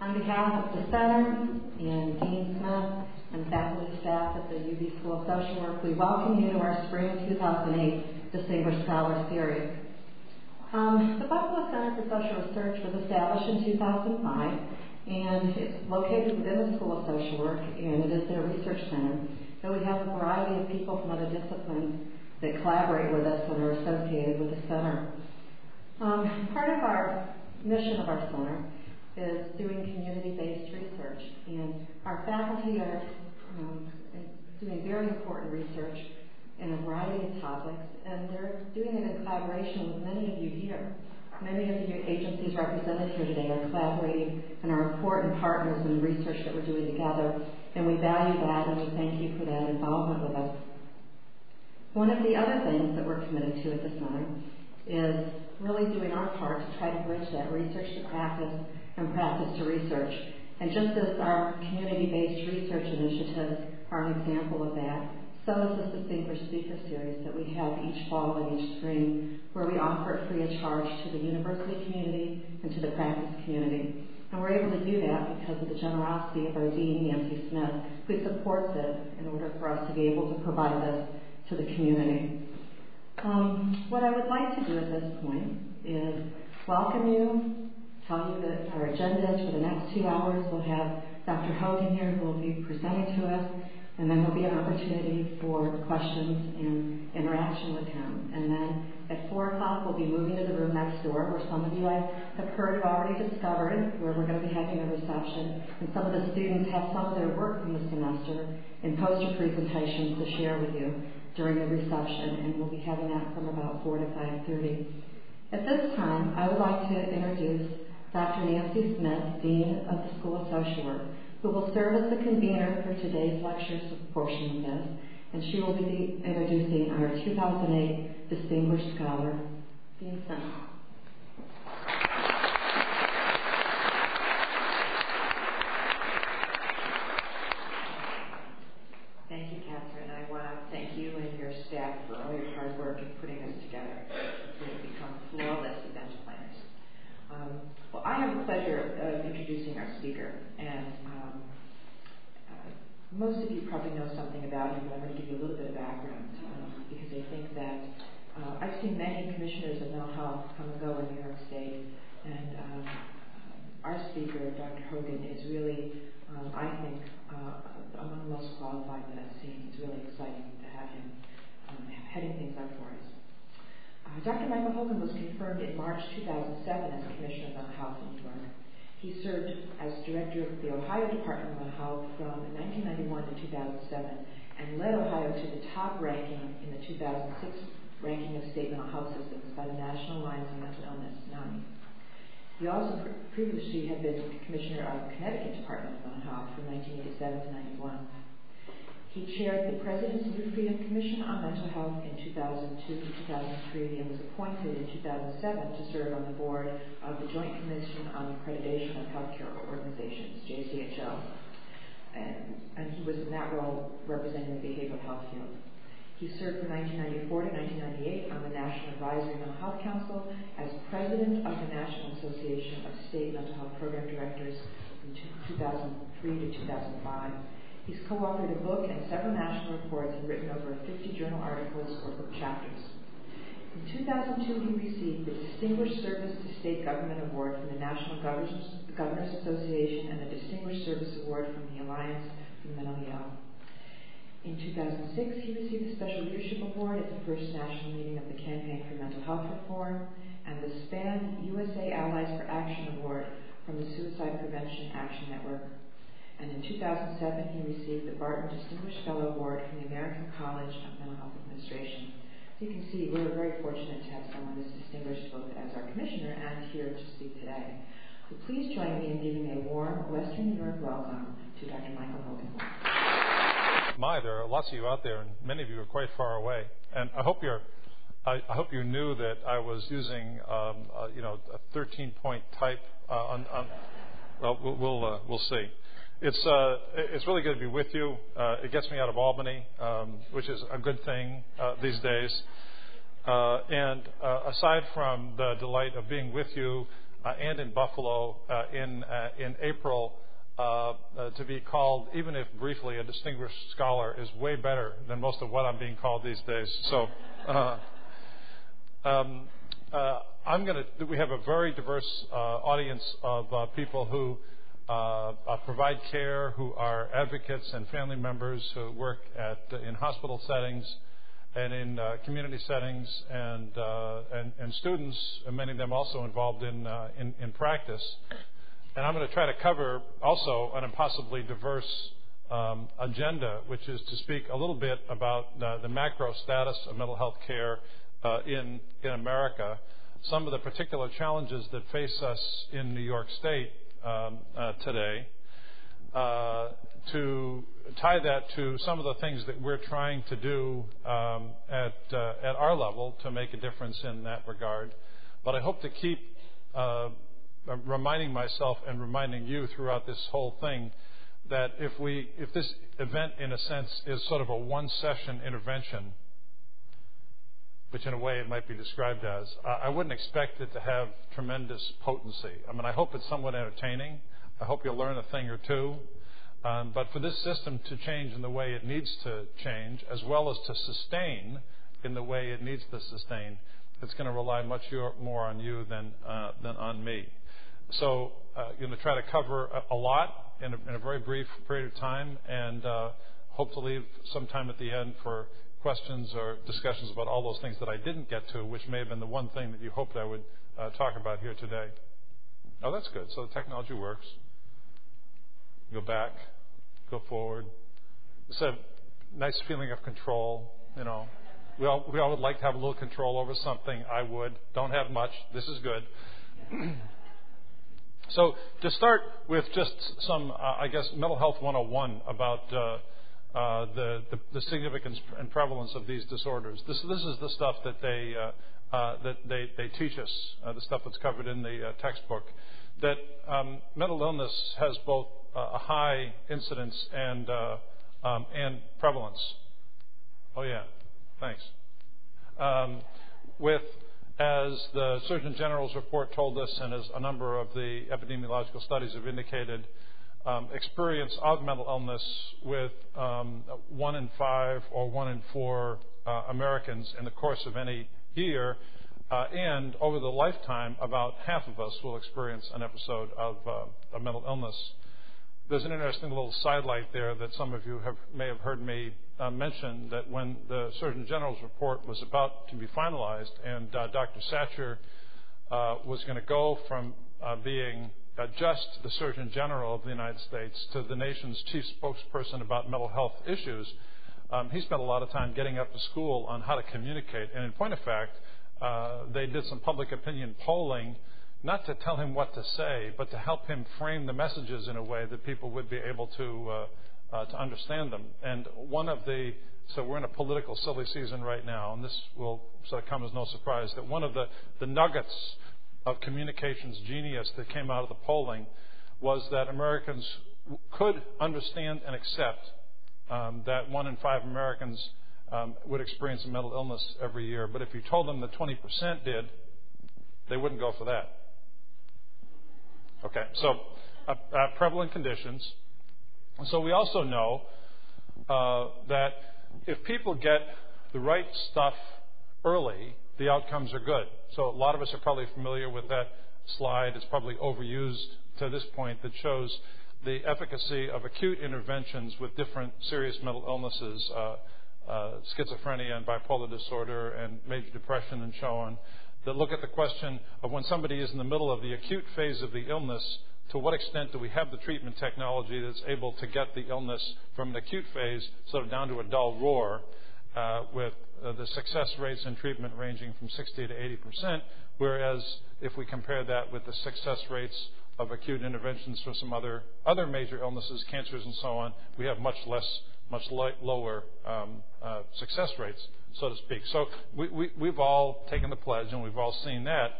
On behalf of the Center and Dean Smith and faculty staff at the UB School of Social Work, we welcome you to our Spring 2008 Distinguished Scholar Series. The Buffalo Center for Social Research was established in 2005, and it's located within the School of Social Work, and it is their research center. So we have a variety of people from other disciplines that collaborate with us and are associated with the center. Part of our mission of our center is doing community-based research, and our faculty are doing very important research in a variety of topics, and they're doing it in collaboration with many of you here. Many of the agencies represented here today are collaborating and are important partners in the research that we're doing together, and we value that, and we thank you for that involvement with us. One of the other things that we're committed to at the center is really doing our part to try to bridge that research to practice and practice to research. And just as our community-based research initiatives are an example of that, so is this Distinguished Speaker Series that we have each fall and each spring, where we offer it free of charge to the university community and to the practice community. And we're able to do that because of the generosity of our Dean, Nancy Smith, who supports it in order for us to be able to provide this to the community. What I would like to do at this point is welcome you, tell you that our agenda is for the next 2 hours. We'll have Dr. Hogan here who will be presenting to us, and then there'll be an opportunity for questions and interaction with him. And then at 4 o'clock, we'll be moving to the room next door, where some of you I have heard have already discovered, where we're going to be having a reception. And some of the students have some of their work from the semester in poster presentations to share with you during the reception, and we'll be having that from about 4 to 5:30. At this time, I would like to introduce Dr. Nancy Smith, Dean of the School of Social Work, who will serve as the convener for today's lecture portion of this, and she will be introducing our 2008 Distinguished Scholar, Dean Smith. Thank you, Catherine. I want to thank you and your staff for all your hard work in putting this together. We've become flawless event planners. Well, I have the pleasure of introducing our speaker, and most of you probably know something about him, but I'm going to give you a little bit of background because I think that I've seen many commissioners of mental health come and go in New York State, and our speaker, Dr. Hogan, is really, I think, among the most qualified that I've seen. It's really exciting to have him heading things up for us. Dr. Michael Hogan was confirmed in March 2007 as Commissioner of Mental Health in New York. He served as Director of the Ohio Department of Mental Health from 1991 to 2007 and led Ohio to the top ranking in the 2006 ranking of state mental health systems by the National Alliance on Mental Illness, NAMI. He also previously had been Commissioner of Connecticut Department of Mental Health from 1987 to 91. He chaired the President's New Freedom Commission on Mental Health in 2002 to 2003 and was appointed in 2007 to serve on the board of the Joint Commission on Accreditation of Healthcare Organizations, JCHO. And he was in that role representing the behavioral health field. He served from 1994 to 1998 on the National Advisory Mental Health Council as President of the National Association of State Mental Health Program Directors from 2003 to 2005. He's co-authored a book and several national reports and written over 50 journal articles or book chapters. In 2002, he received the Distinguished Service to State Government Award from the National Governors Association and the Distinguished Service Award from the Alliance for the Mentally Ill. In 2006, he received the Special Leadership Award at the first national meeting of the Campaign for Mental Health Reform and the SPAN USA Allies for Action Award from the Suicide Prevention Action Network. And in 2007, he received the Barton Distinguished Fellow Award from the American College of Mental Health Administration. So you can see we're very fortunate to have someone this distinguished both as our commissioner and here to speak today. So please join me in giving a warm Western New York welcome to Dr. Michael Hogan. There are lots of you out there, and many of you are quite far away. And I hope you knew that I was using a 13-point type. We'll see. It's really good to be with you. It gets me out of Albany, which is a good thing these days. And aside from the delight of being with you, and in Buffalo in April. To be called, even if briefly, a distinguished scholar is way better than most of what I'm being called these days. So we have a very diverse audience of people who provide care, who are advocates and family members who work in hospital settings and in community settings, and students, and many of them also involved in practice. And I'm going to try to cover also an impossibly diverse agenda, which is to speak a little bit about the macro status of mental health care in America, some of the particular challenges that face us in New York State today, to tie that to some of the things that we're trying to do at our level to make a difference in that regard. But I hope to keep reminding myself and reminding you throughout this whole thing that if this event, in a sense, is sort of a one-session intervention, which in a way it might be described as, I wouldn't expect it to have tremendous potency. I mean, I hope it's somewhat entertaining. I hope you'll learn a thing or two. But for this system to change in the way it needs to change, as well as to sustain in the way it needs to sustain, it's going to rely much more on you than on me. So I'm going to try to cover a lot in a very brief period of time, and hope to leave some time at the end for questions or discussions about all those things that I didn't get to, which may have been the one thing that you hoped I would talk about here today. Oh, that's good. So the technology works. Go back, go forward. It's a nice feeling of control. You know, we all would like to have a little control over something. I would. Don't have much. This is good. So to start with just some, I guess, mental health 101 about the significance and prevalence of these disorders. This is the stuff that they teach us, the stuff that's covered in the textbook. That mental illness has both a high incidence and prevalence. Oh yeah, thanks. As the Surgeon General's report told us, and as a number of the epidemiological studies have indicated, experience of mental illness with 1 in 5 or 1 in 4 Americans in the course of any year, and over the lifetime, about half of us will experience an episode of a mental illness. There's an interesting little sidelight there that some of you may have heard me mention, that when the Surgeon General's report was about to be finalized and Dr. Satcher was going to go from being just the Surgeon General of the United States to the nation's chief spokesperson about mental health issues, he spent a lot of time getting up to school on how to communicate. And in point of fact, they did some public opinion polling, not to tell him what to say, but to help him frame the messages in a way that people would be able to understand them. And so we're in a political silly season right now, and this will sort of come as no surprise, that one of the nuggets of communications genius that came out of the polling was that Americans could understand and accept that 1 in 5 Americans would experience a mental illness every year. But if you told them that 20% did, they wouldn't go for that. Okay, so prevalent conditions. So we also know that if people get the right stuff early, the outcomes are good. So a lot of us are probably familiar with that slide. It's probably overused to this point, that shows the efficacy of acute interventions with different serious mental illnesses, schizophrenia and bipolar disorder and major depression and so on, that look at the question of when somebody is in the middle of the acute phase of the illness, to what extent do we have the treatment technology that's able to get the illness from an acute phase sort of down to a dull roar, with the success rates in treatment ranging from 60 to 80%, whereas if we compare that with the success rates of acute interventions for some other major illnesses, cancers and so on, we have much lower success rates, so to speak. So we've all taken the pledge, and we've all seen that.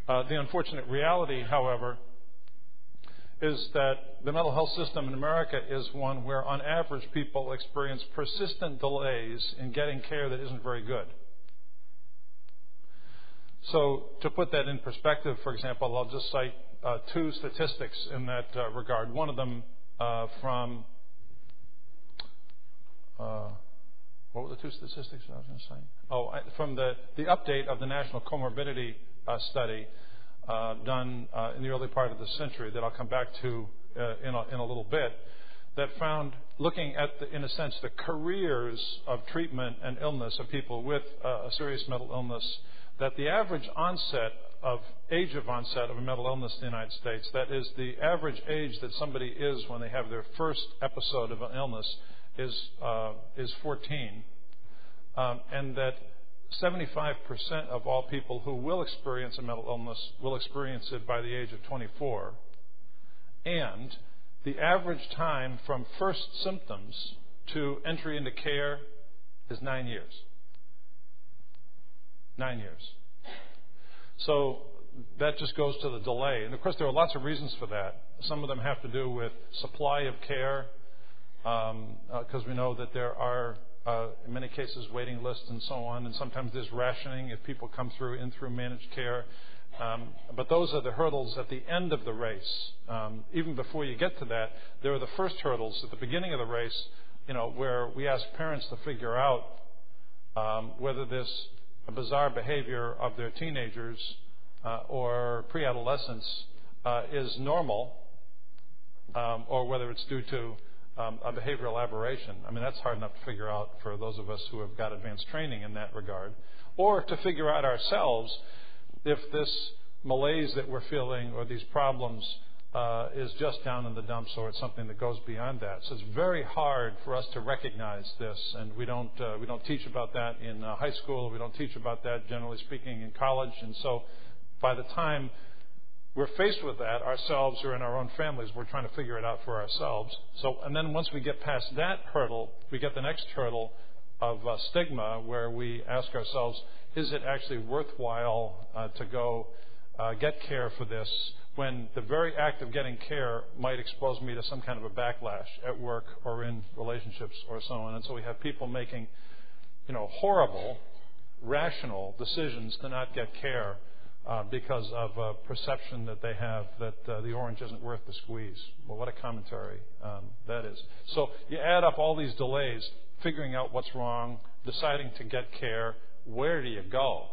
The unfortunate reality, however, is that the mental health system in America is one where, on average, people experience persistent delays in getting care that isn't very good. So to put that in perspective, for example, I'll just cite two statistics in that regard. One of them from, what were the two statistics I was going to say? From the update of the National Comorbidity Study done in the early part of the century that I'll come back to in a little bit, that found, looking at, in a sense, the careers of treatment and illness of people with a serious mental illness, that the average age of onset of a mental illness in the United States, that is the average age that somebody is when they have their first episode of an illness, is 14, and that 75% of all people who will experience a mental illness will experience it by the age of 24, and the average time from first symptoms to entry into care is 9 years. 9 years. So that just goes to the delay. And of course, there are lots of reasons for that. Some of them have to do with supply of care, because we know that there are, in many cases, waiting lists and so on, and sometimes there's rationing if people come through managed care. But those are the hurdles at the end of the race. Even before you get to that, there are the first hurdles at the beginning of the race, where we ask parents to figure out whether this bizarre behavior of their teenagers or pre-adolescents is normal, or whether it's due to a behavioral aberration. I mean, that's hard enough to figure out for those of us who have got advanced training in that regard. Or to figure out ourselves if this malaise that we're feeling or these problems is just down in the dumps, or it's something that goes beyond that. So it's very hard for us to recognize this, and we don't teach about that in high school. We don't teach about that, generally speaking, in college. And so by the time we're faced with that ourselves or in our own families, we're trying to figure it out for ourselves. So, and then once we get past that hurdle, we get the next hurdle of stigma, where we ask ourselves, is it actually worthwhile to go get care for this, when the very act of getting care might expose me to some kind of a backlash at work or in relationships or so on. And so we have people making, horrible, rational decisions to not get care because of a perception that they have that the orange isn't worth the squeeze. Well, what a commentary that is. So you add up all these delays, figuring out what's wrong, deciding to get care. Where do you go?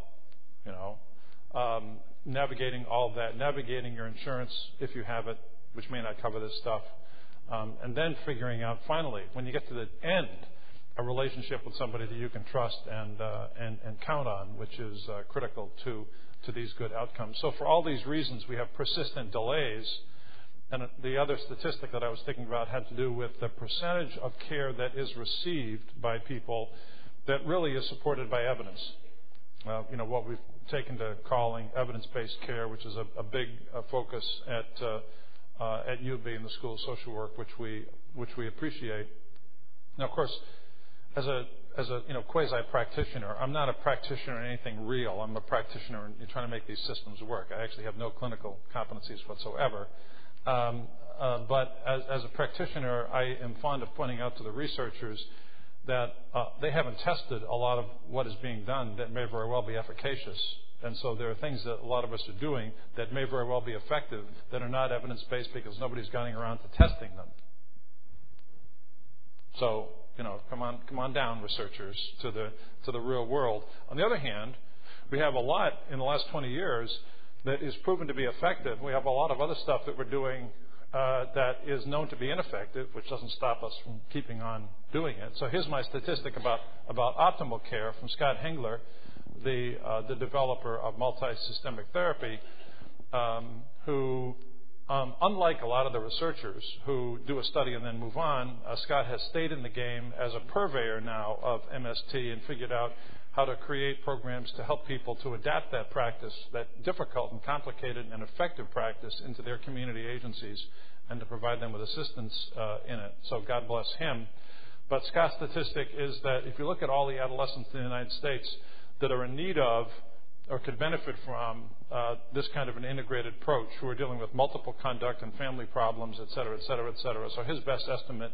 Navigating all of that, navigating your insurance if you have it, which may not cover this stuff, and then figuring out finally, when you get to the end, a relationship with somebody that you can trust and count on, which is critical to these good outcomes. So for all these reasons, we have persistent delays. And the other statistic that I was thinking about had to do with the percentage of care that is received by people that really is supported by evidence. What we've taken to calling evidence-based care, which is a big focus at UB in the School of Social Work, which we appreciate. Now, of course, as a quasi-practitioner, I'm not a practitioner in anything real. I'm a practitioner in trying to make these systems work. I actually have no clinical competencies whatsoever. But as a practitioner, I am fond of pointing out to the researchers that they haven't tested a lot of what is being done that may very well be efficacious. And so there are things that a lot of us are doing that may very well be effective that are not evidence-based because nobody's getting around to testing them. So, come on down, researchers, to the real world. On the other hand, we have a lot in the last 20 years that is proven to be effective. We have a lot of other stuff that we're doing that is known to be ineffective, which doesn't stop us from keeping on doing it. So here's my statistic about optimal care from Scott Hengler, the developer of multi-systemic therapy, who, unlike a lot of the researchers who do a study and then move on, Scott has stayed in the game as a purveyor now of MST and figured out how to create programs to help people to adapt that practice, that difficult and complicated and effective practice, into their community agencies and to provide them with assistance in it. So God bless him. But Scott's statistic is that if you look at all the adolescents in the United States that are in need of or could benefit from this kind of an integrated approach, who are dealing with multiple conduct and family problems, et cetera, et cetera, et cetera. So his best estimate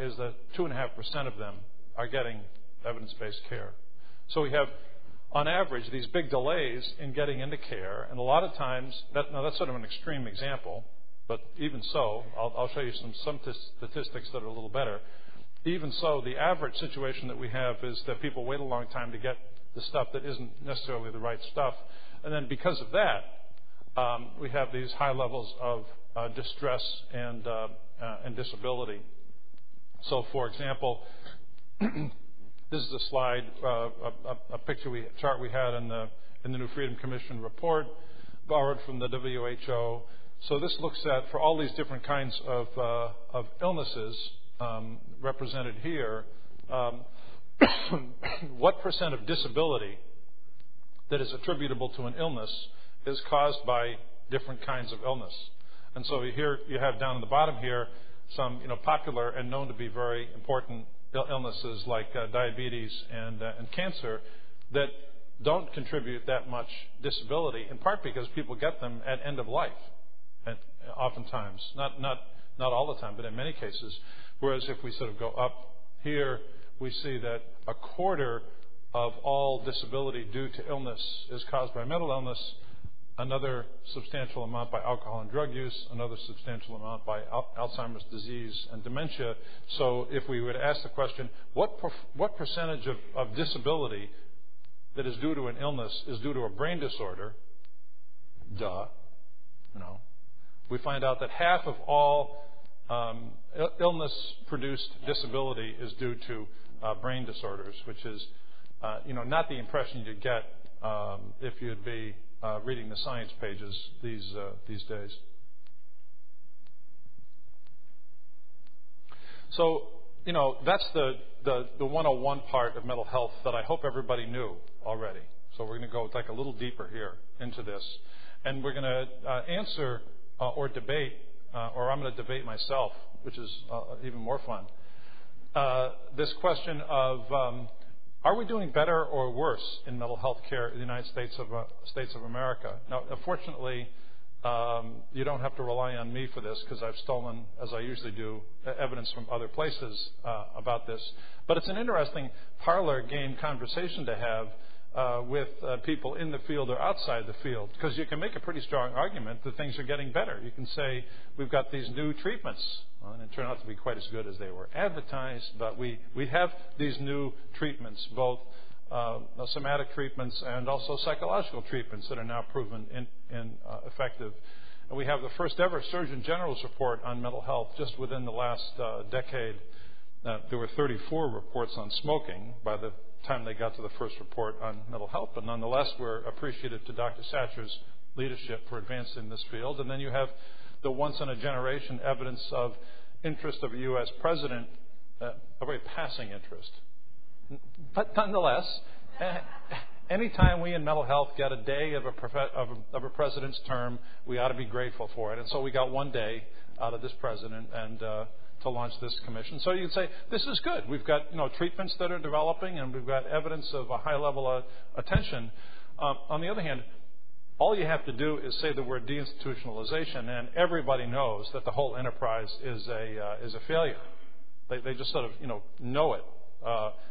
is that 2.5% of them are getting evidence-based care. So we have on average, these big delays in getting into care, and a lot of times, that's sort of an extreme example, but even so, I'll show you some statistics that are a little better. Even so, the average situation that we have is that people wait a long time to get the stuff that isn't necessarily the right stuff. And then because of that, we have these high levels of distress and disability. So, for example, this is a slide, a chart we had in the New Freedom Commission report, borrowed from the WHO. So this looks at, for all these different kinds of illnesses represented here, what percent of disability that is attributable to an illness is caused by different kinds of illness. And so here you have down at the bottom here some popular and known to be very important illnesses like diabetes and cancer that don't contribute that much disability, in part because people get them at end of life, and oftentimes, not all the time, but in many cases. Whereas if we sort of go up here, we see that a quarter of all disability due to illness is caused by mental illness, another substantial amount by alcohol and drug use, another substantial amount by Alzheimer's disease and dementia. So if we would ask the question, what percentage of disability that is due to an illness is due to a brain disorder? We find out that half of all illness-produced disability is due to brain disorders, which is, not the impression you'd get if you'd be reading the science pages these days. So, that's the 101 part of mental health that I hope everybody knew already. So we're going to go like a little deeper here into this, and we're going to answer or debate, or I'm going to debate myself, which is even more fun. This question of are we doing better or worse in mental health care in the United States of America? Now, fortunately, you don't have to rely on me for this because I've stolen, as I usually do, evidence from other places about this. But it's an interesting parlor game conversation to have with people in the field or outside the field, because you can make a pretty strong argument that things are getting better. You can say we've got these new treatments, and it turned out to be quite as good as they were advertised, but we have these new treatments, both somatic treatments and also psychological treatments that are now proven effective. And we have the first ever Surgeon General's report on mental health just within the last decade. There were 34 reports on smoking by the time they got to the first report on mental health, but nonetheless we're appreciative to Dr. Satcher's leadership for advancing this field. And then you have the once-in-a-generation evidence of interest of a U.S. president, a very passing interest. But nonetheless, anytime we in mental health get a day of a president's term, we ought to be grateful for it. And so we got one day out of this president and to launch this commission. So you can say, this is good. We've got treatments that are developing, and we've got evidence of a high level of attention. On the other hand, all you have to do is say the word deinstitutionalization, and everybody knows that the whole enterprise is a failure. They just sort of know it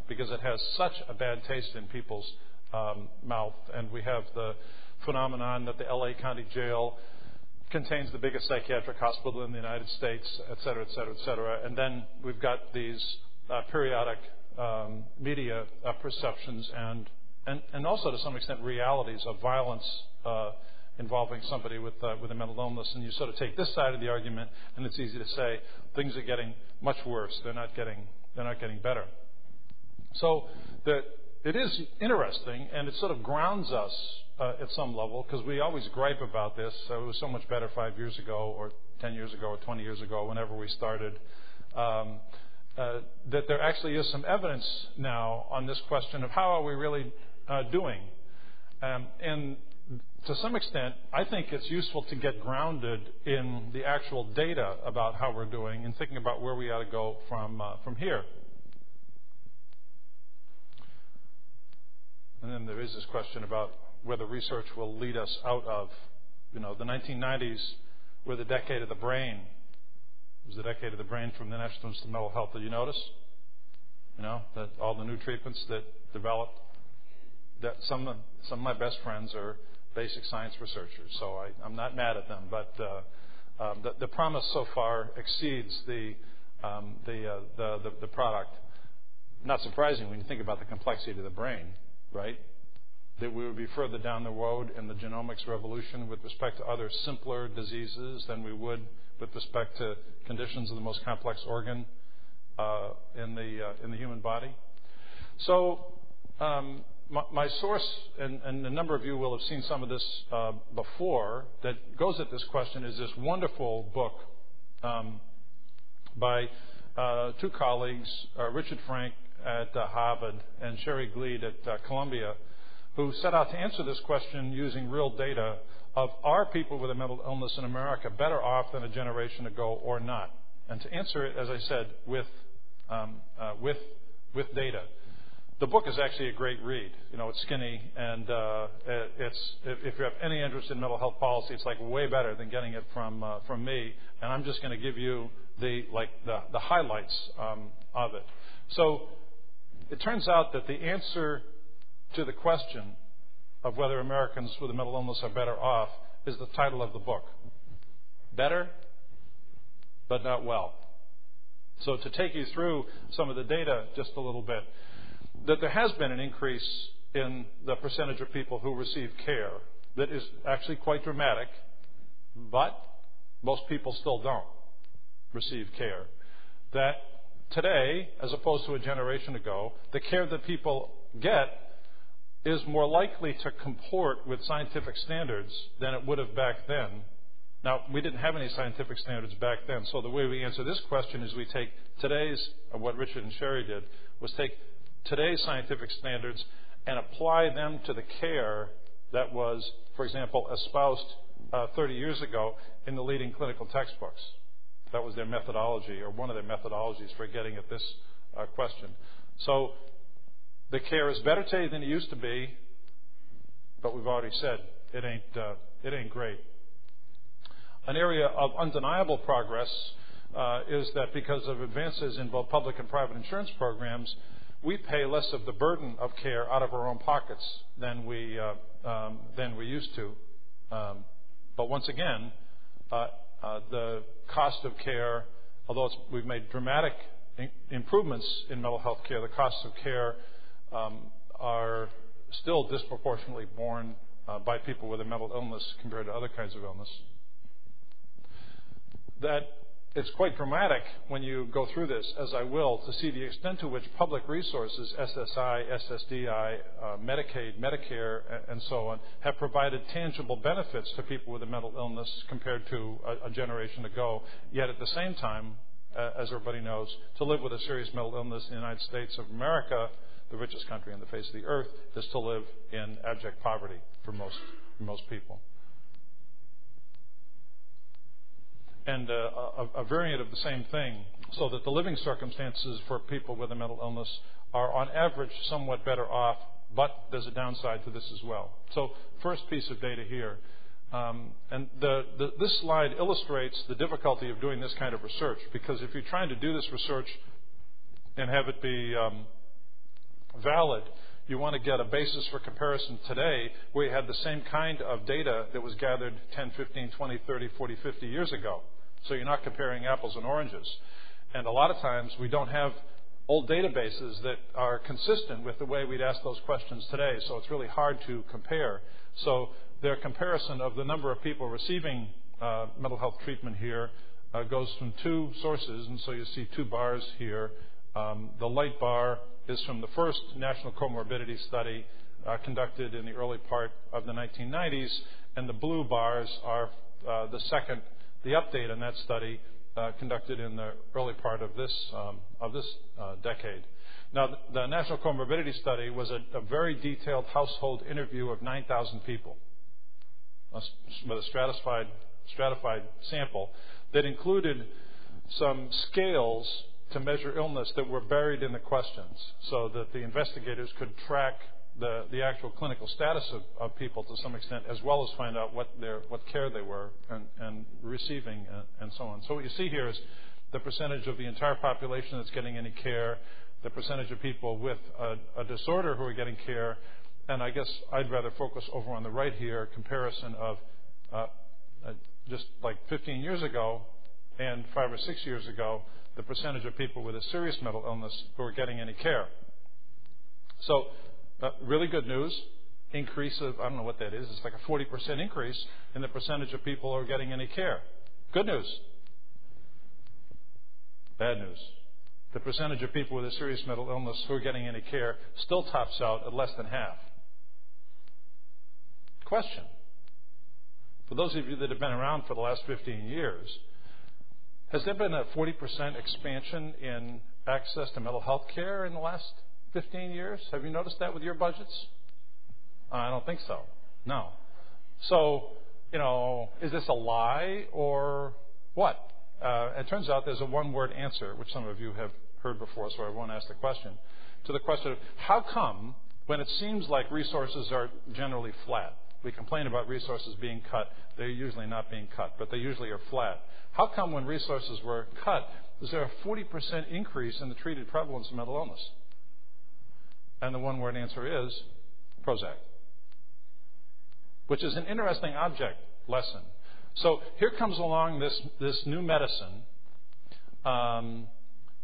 because it has such a bad taste in people's mouth. And we have the phenomenon that the L.A. County Jail contains the biggest psychiatric hospital in the United States, et cetera, et cetera, et cetera. And then we've got these periodic media perceptions and also to some extent realities of violence involving somebody with a mental illness. And you sort of take this side of the argument, and it's easy to say things are getting much worse. They're not getting better. So it is interesting, and it sort of grounds us at some level, because we always gripe about this. It was so much better 5 years ago, or 10 years ago, or 20 years ago, whenever we started, that there actually is some evidence now on this question of how are we really doing. And to some extent, I think it's useful to get grounded in the actual data about how we're doing and thinking about where we ought to go from here. And then there is this question about whether research will lead us out of, the 1990s were the decade of the brain. It was the decade of the brain from the National Institute of Mental Health. Did you notice? That all the new treatments that developed, that some of my best friends are basic science researchers, so I'm not mad at them. But the promise so far exceeds the product. Not surprising when you think about the complexity of the brain, right? That we would be further down the road in the genomics revolution with respect to other simpler diseases than we would with respect to conditions of the most complex organ in the human body. So my source, and a number of you will have seen some of this before, that goes at this question is this wonderful book by two colleagues, Richard Frank at Harvard and Sherry Gleed at Columbia, who set out to answer this question using real data of are people with a mental illness in America better off than a generation ago or not? And to answer it, as I said, with data. The book is actually a great read. You know, it's skinny, and if you have any interest in mental health policy, it's like way better than getting it from me. And I'm just going to give you the highlights of it. So it turns out that the answer to the question of whether Americans with a mental illness are better off is the title of the book. Better, but not well. So to take you through some of the data just a little bit, that there has been an increase in the percentage of people who receive care that is actually quite dramatic, but most people still don't receive care. That today, as opposed to a generation ago, the care that people get is more likely to comport with scientific standards than it would have back then. Now, we didn't have any scientific standards back then, so the way we answer this question is we take today's, what Richard and Sherry did, was take today's scientific standards and apply them to the care that was, for example, espoused 30 years ago in the leading clinical textbooks. That was their methodology, or one of their methodologies for getting at this question. So the care is better today than it used to be, but we've already said it ain't great. An area of undeniable progress is that because of advances in both public and private insurance programs, we pay less of the burden of care out of our own pockets than we used to. But once again, the cost of care, although we've made dramatic improvements in mental health care, the costs of care are still disproportionately borne by people with a mental illness compared to other kinds of illness. That it's quite dramatic when you go through this, as I will, to see the extent to which public resources, SSI, SSDI, Medicaid, Medicare, and so on, have provided tangible benefits to people with a mental illness compared to a generation ago. Yet at the same time, as everybody knows, to live with a serious mental illness in the United States of America, the richest country on the face of the earth, is to live in abject poverty for most people. And a variant of the same thing, so that the living circumstances for people with a mental illness are on average somewhat better off, but there's a downside to this as well. So first piece of data here. And this slide illustrates the difficulty of doing this kind of research, because if you're trying to do this research and have it be valid, you want to get a basis for comparison today where you had the same kind of data that was gathered 10, 15, 20, 30, 40, 50 years ago. So you're not comparing apples and oranges. And a lot of times we don't have old databases that are consistent with the way we'd ask those questions today. So it's really hard to compare. So their comparison of the number of people receiving mental health treatment here goes from two sources. And so you see two bars here. The light bar is from the first national comorbidity study conducted in the early part of the 1990s, and the blue bars are the update on that study conducted in the early part of this decade. Now, the national comorbidity study was a very detailed household interview of 9,000 people with a stratified sample that included some scales to measure illness that were buried in the questions, so that the investigators could track the actual clinical status of people to some extent, as well as find out what care they were and receiving and so on. So what you see here is the percentage of the entire population that's getting any care, the percentage of people with a disorder who are getting care, and I guess I'd rather focus over on the right here, comparison of just like 15 years ago and 5 or 6 years ago, the percentage of people with a serious mental illness who are getting any care. So really good news, increase of, I don't know what that is, it's like a 40% increase in the percentage of people who are getting any care. Good news. Bad news. The percentage of people with a serious mental illness who are getting any care still tops out at less than half. Question. For those of you that have been around for the last 15 years, has there been a 40% expansion in access to mental health care in the last 15 years? Have you noticed that with your budgets? I don't think so. No. So, is this a lie or what? It turns out there's a one-word answer, which some of you have heard before, so I won't ask the question, to the question of how come when it seems like resources are generally flat, we complain about resources being cut, they're usually not being cut, but they usually are flat. How come when resources were cut, is there a 40% increase in the treated prevalence of mental illness? And the one-word answer is Prozac, which is an interesting object lesson. So here comes along this new medicine,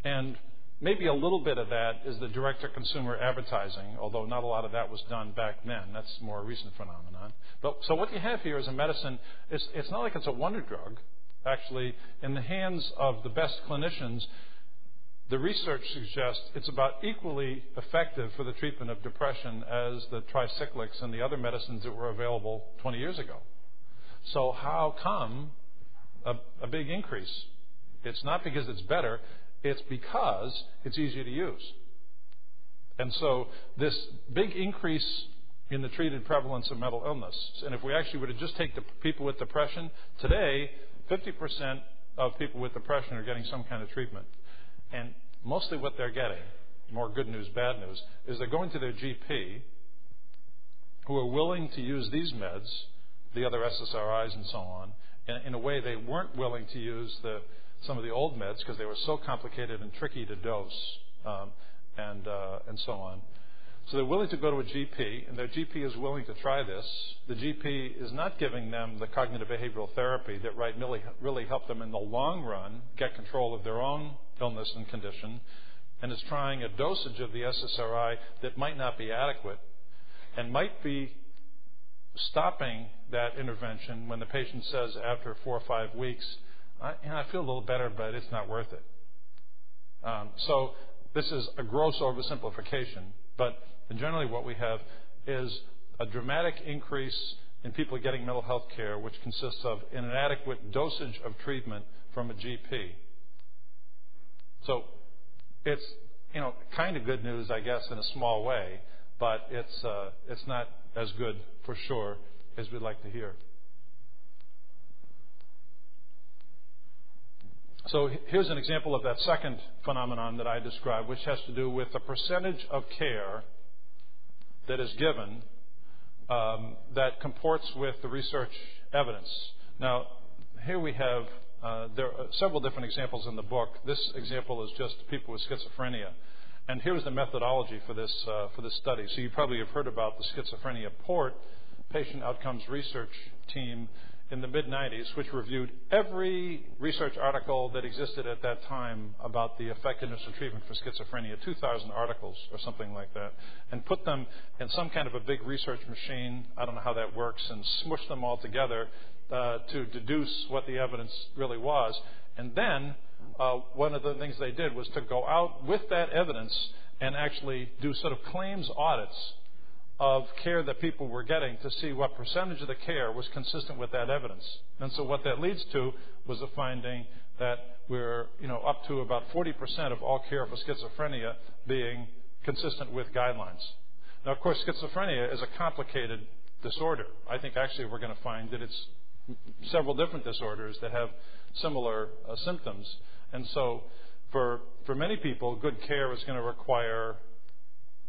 and maybe a little bit of that is the direct-to-consumer advertising, although not a lot of that was done back then. That's a more recent phenomenon. So what you have here is a medicine. It's not like it's a wonder drug. Actually, in the hands of the best clinicians, the research suggests it's about equally effective for the treatment of depression as the tricyclics and the other medicines that were available 20 years ago. So how come a big increase? It's not because it's better. It's because it's easier to use. And so this big increase in the treated prevalence of mental illness, and if we actually were to just take the people with depression, today 50% of people with depression are getting some kind of treatment. And mostly what they're getting, more good news, bad news, is they're going to their GP who are willing to use these meds, the other SSRIs and so on, in a way they weren't willing to use some of the old meds because they were so complicated and tricky to dose and so on. So they're willing to go to a GP, and their GP is willing to try this. The GP is not giving them the cognitive behavioral therapy that really help them in the long run get control of their own illness and condition, and is trying a dosage of the SSRI that might not be adequate and might be stopping that intervention when the patient says after 4 or 5 weeks, I feel a little better, but it's not worth it. So this is a gross oversimplification, but generally what we have is a dramatic increase in people getting mental health care, which consists of an inadequate dosage of treatment from a GP. So it's kind of good news, I guess, in a small way, but it's not as good for sure as we'd like to hear. So here's an example of that second phenomenon that I described, which has to do with the percentage of care that is given that comports with the research evidence. Now, here we have, there are several different examples in the book. This example is just people with schizophrenia. And here's the methodology for this study. So you probably have heard about the Schizophrenia Port Patient Outcomes Research Team in the mid-90s, which reviewed every research article that existed at that time about the effectiveness of treatment for schizophrenia, 2,000 articles or something like that, and put them in some kind of a big research machine, I don't know how that works, and smush them all together to deduce what the evidence really was. And then one of the things they did was to go out with that evidence and actually do sort of claims audits of care that people were getting to see what percentage of the care was consistent with that evidence. And so what that leads to was a finding that we're up to about 40% of all care for schizophrenia being consistent with guidelines. Now, of course, schizophrenia is a complicated disorder. I think actually we're going to find that it's several different disorders that have similar symptoms. And so for many people, good care is going to require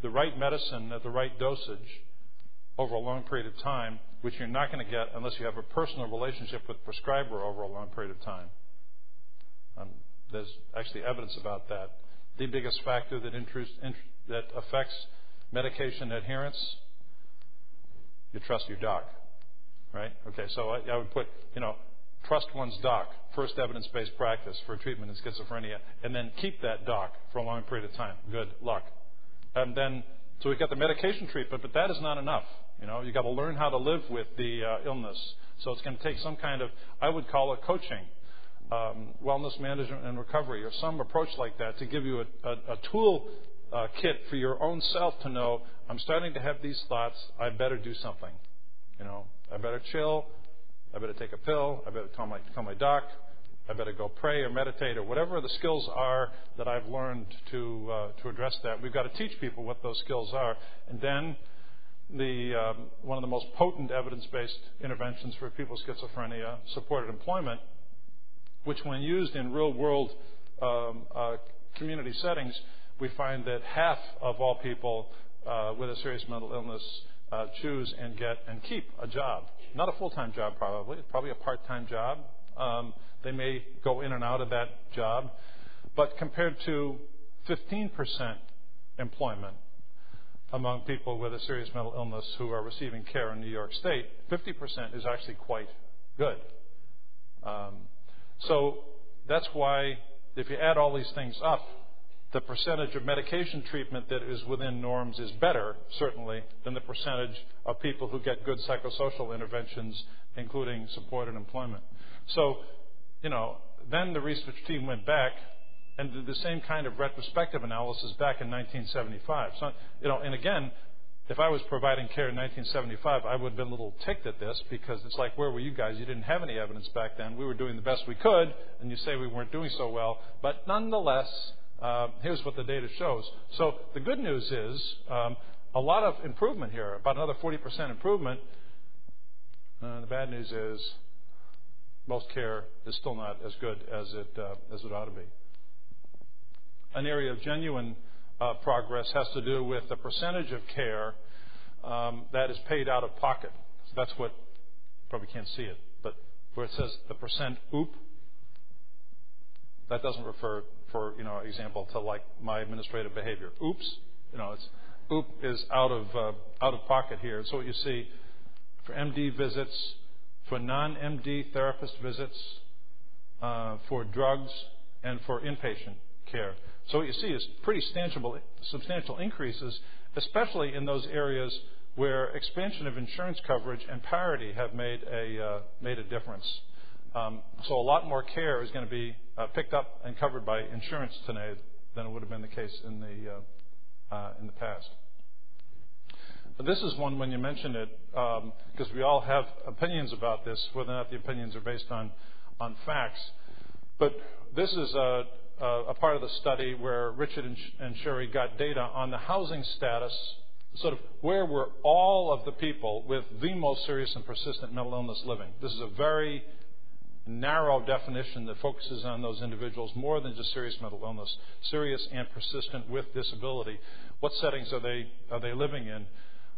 the right medicine at the right dosage over a long period of time, which you're not going to get unless you have a personal relationship with the prescriber over a long period of time. There's actually evidence about that. The biggest factor that affects medication adherence You trust your doc, right? Okay, so I would put, trust one's doc, first evidence-based practice for treatment in schizophrenia, and then keep that doc for a long period of time. Good luck. And then, so we've got the medication treatment, but that is not enough. You've got to learn how to live with the illness. So it's going to take some kind of, I would call it coaching, wellness management and recovery, or some approach like that to give you a tool kit for your own self to know, I'm starting to have these thoughts, I better do something. I better chill, I better take a pill, I better tell my doc, I better go pray or meditate or whatever the skills are that I've learned to address that. We've got to teach people what those skills are. And then one of the most potent evidence-based interventions for people with schizophrenia, supported employment, which when used in real-world community settings, we find that half of all people with a serious mental illness choose and get and keep a job. Not a full-time job, probably a part-time job. They may go in and out of that job. But compared to 15% employment among people with a serious mental illness who are receiving care in New York State, 50% is actually quite good. So that's why if you add all these things up, the percentage of medication treatment that is within norms is better, certainly, than the percentage of people who get good psychosocial interventions, including supported employment. So, then the research team went back and did the same kind of retrospective analysis back in 1975. So, and again, if I was providing care in 1975, I would have been a little ticked at this because it's like, where were you guys? You didn't have any evidence back then. We were doing the best we could, and you say we weren't doing so well. But nonetheless, here's what the data shows. So the good news is a lot of improvement here, about another 40% improvement. The bad news is most care is still not as good as it ought to be. An area of genuine progress has to do with the percentage of care that is paid out of pocket. So that's what, probably can't see it, but where it says the percent OOP, that doesn't refer, for example, to like my administrative behavior. Oops, it's OOP is out of pocket here. So what you see for MD visits, for non-MD therapist visits, for drugs, and for inpatient care. So what you see is pretty substantial increases, especially in those areas where expansion of insurance coverage and parity have made a difference. So a lot more care is going to be picked up and covered by insurance today than it would have been the case in the past. But this is one when you mention it, because we all have opinions about this, whether or not the opinions are based on facts. But this is a part of the study where Richard and Sherry got data on the housing status, sort of where were all of the people with the most serious and persistent mental illness living. This is a very narrow definition that focuses on those individuals more than just serious mental illness, serious and persistent with disability. What settings are they living in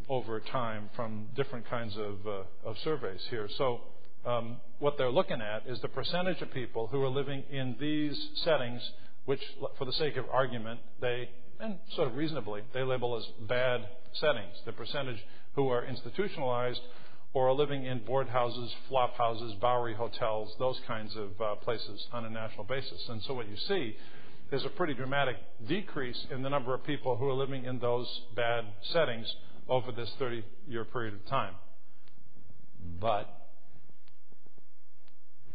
over time from different kinds of surveys here? So what they're looking at is the percentage of people who are living in these settings, which, for the sake of argument, and sort of reasonably, they label as bad settings. The percentage who are institutionalized or are living in board houses, flop houses, Bowery hotels, those kinds of places on a national basis. And so what you see is a pretty dramatic decrease in the number of people who are living in those bad settings over this 30-year period of time. But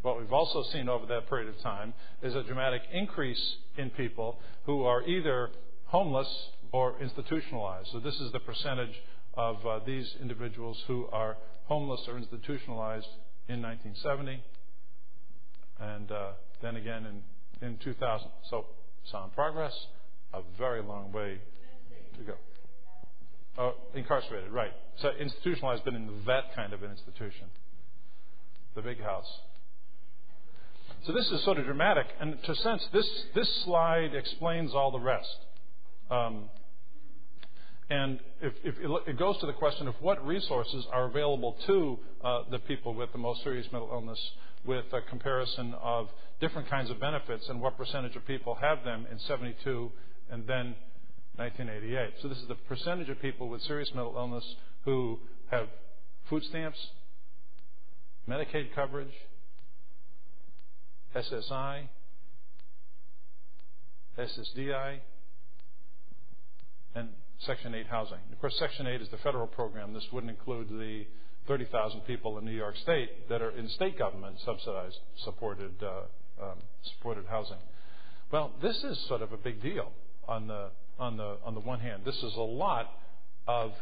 what we've also seen over that period of time is a dramatic increase in people who are either homeless or institutionalized. So this is the percentage of these individuals who are homeless or institutionalized in 1970, and then again in 2000. So some progress, a very long way to go. Oh, incarcerated, right. So institutionalized, but in that kind of an institution, the big house. So this is sort of dramatic, and to a sense, this slide explains all the rest. And if it goes to the question of what resources are available to the people with the most serious mental illness, with a comparison of different kinds of benefits and what percentage of people have them in 72 and then 1988. So this is the percentage of people with serious mental illness who have food stamps, Medicaid coverage, SSI, SSDI, and Section 8 housing. Of course, Section 8 is the federal program. This wouldn't include the 30,000 people in New York State that are in state government subsidized, supported housing. Well, this is sort of a big deal on the one hand. This is a lot of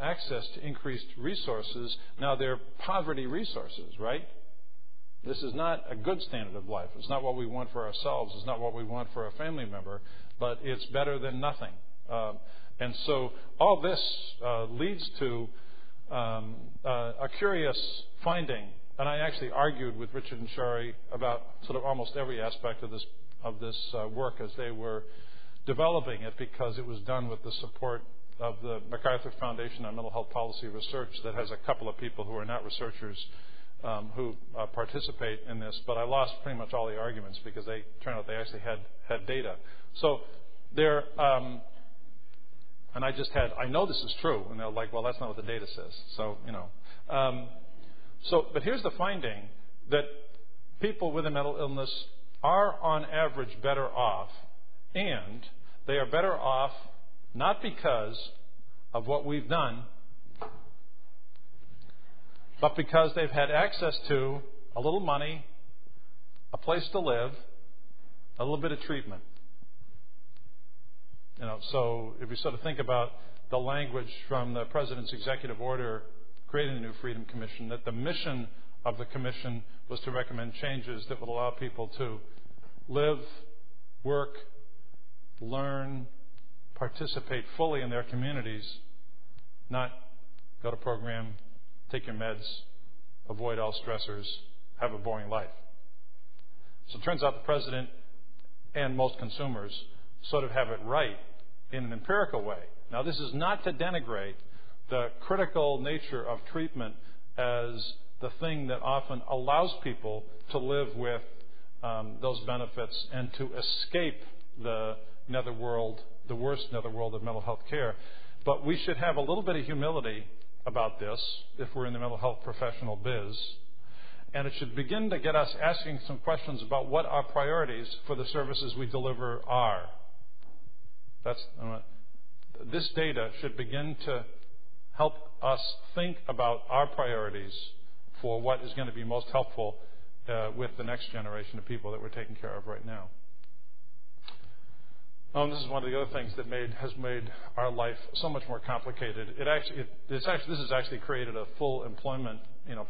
access to increased resources. Now, they're poverty resources, right? This is not a good standard of life. It's not what we want for ourselves. It's not what we want for a family member, but it's better than nothing. And so all this leads to a curious finding, and I actually argued with Richard and Shari about sort of almost every aspect of this work as they were developing it, because it was done with the support of the MacArthur Foundation on Mental Health Policy Research that has a couple of people who are not researchers who participate in this. But I lost pretty much all the arguments because they turned out they actually had data. So there, and I know this is true, and they're like, well, that's not what the data says. So, but here's the finding, that people with a mental illness are on average better off, and they are better off not because of what we've done, but because they've had access to a little money, a place to live, a little bit of treatment. So if you sort of think about the language from the President's executive order creating the new Freedom Commission, that the mission of the commission was to recommend changes that would allow people to live, work, learn, participate fully in their communities, not go to program, take your meds, avoid all stressors, have a boring life. So it turns out the President and most consumers sort of have it right in an empirical way. Now, this is not to denigrate the critical nature of treatment as the thing that often allows people to live with those benefits and to escape the netherworld, the worst netherworld of mental health care. But we should have a little bit of humility about this if we're in the mental health professional biz. And it should begin to get us asking some questions about what our priorities for the services we deliver are. This data should begin to help us think about our priorities for what is going to be most helpful with the next generation of people that we're taking care of right now. This is one of the other things that has made our life so much more complicated. This has actually created a full employment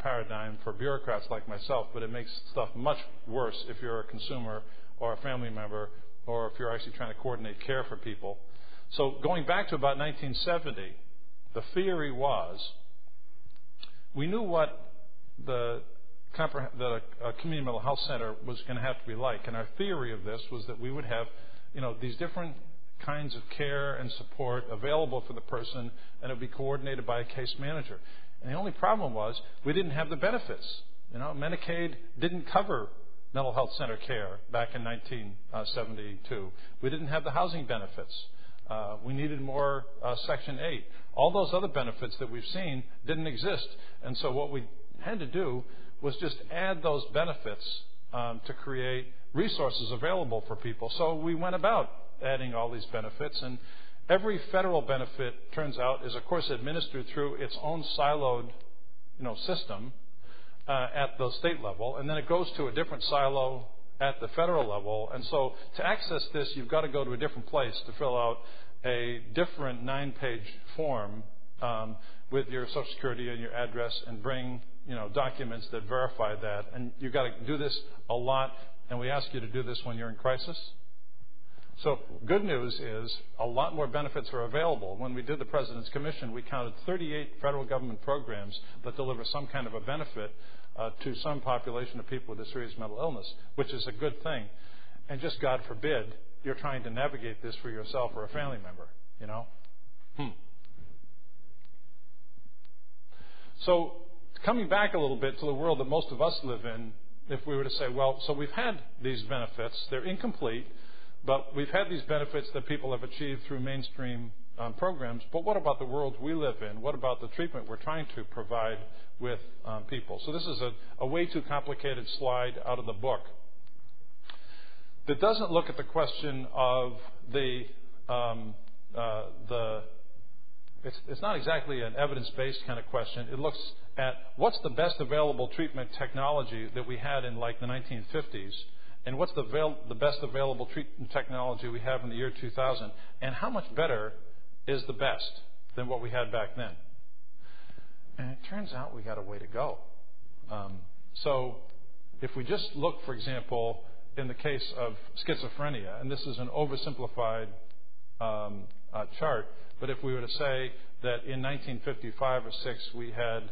paradigm for bureaucrats like myself, but it makes stuff much worse if you're a consumer or a family member, or if you're actually trying to coordinate care for people. So going back to about 1970, the theory was, we knew what the community mental health center was going to have to be like, and our theory of this was that we would have these different kinds of care and support available for the person, and it would be coordinated by a case manager. And the only problem was we didn't have the benefits. Medicaid didn't cover mental health center care back in 1972. We didn't have the housing benefits. We needed more Section 8. All those other benefits that we've seen didn't exist. And so what we had to do was just add those benefits to create resources available for people. So we went about adding all these benefits, and every federal benefit, turns out, is of course administered through its own siloed system at the state level, and then it goes to a different silo at the federal level. And so to access this, you've got to go to a different place to fill out a different 9-page form with your Social Security and your address, and bring documents that verify that. And you've got to do this a lot, and we ask you to do this when you're in crisis. So good news is a lot more benefits are available. When we did the President's Commission, we counted 38 federal government programs that deliver some kind of a benefit to some population of people with a serious mental illness, which is a good thing. And just God forbid you're trying to navigate this for yourself or a family member, So coming back a little bit to the world that most of us live in, if we were to say, well, so we've had these benefits, they're incomplete, but we've had these benefits that people have achieved through mainstream programs, but what about the world we live in? What about the treatment we're trying to provide with people? So this is a way too complicated slide out of the book that doesn't look at the question of it's not exactly an evidence-based kind of question. It looks at what's the best available treatment technology that we had in like the 1950s, and what's the best available treatment technology we have in the year 2000, and how much better is the best than what we had back then. And it turns out we got a way to go. So if we just look, for example, in the case of schizophrenia, and this is an oversimplified chart, but if we were to say that in 1955 or 6 we had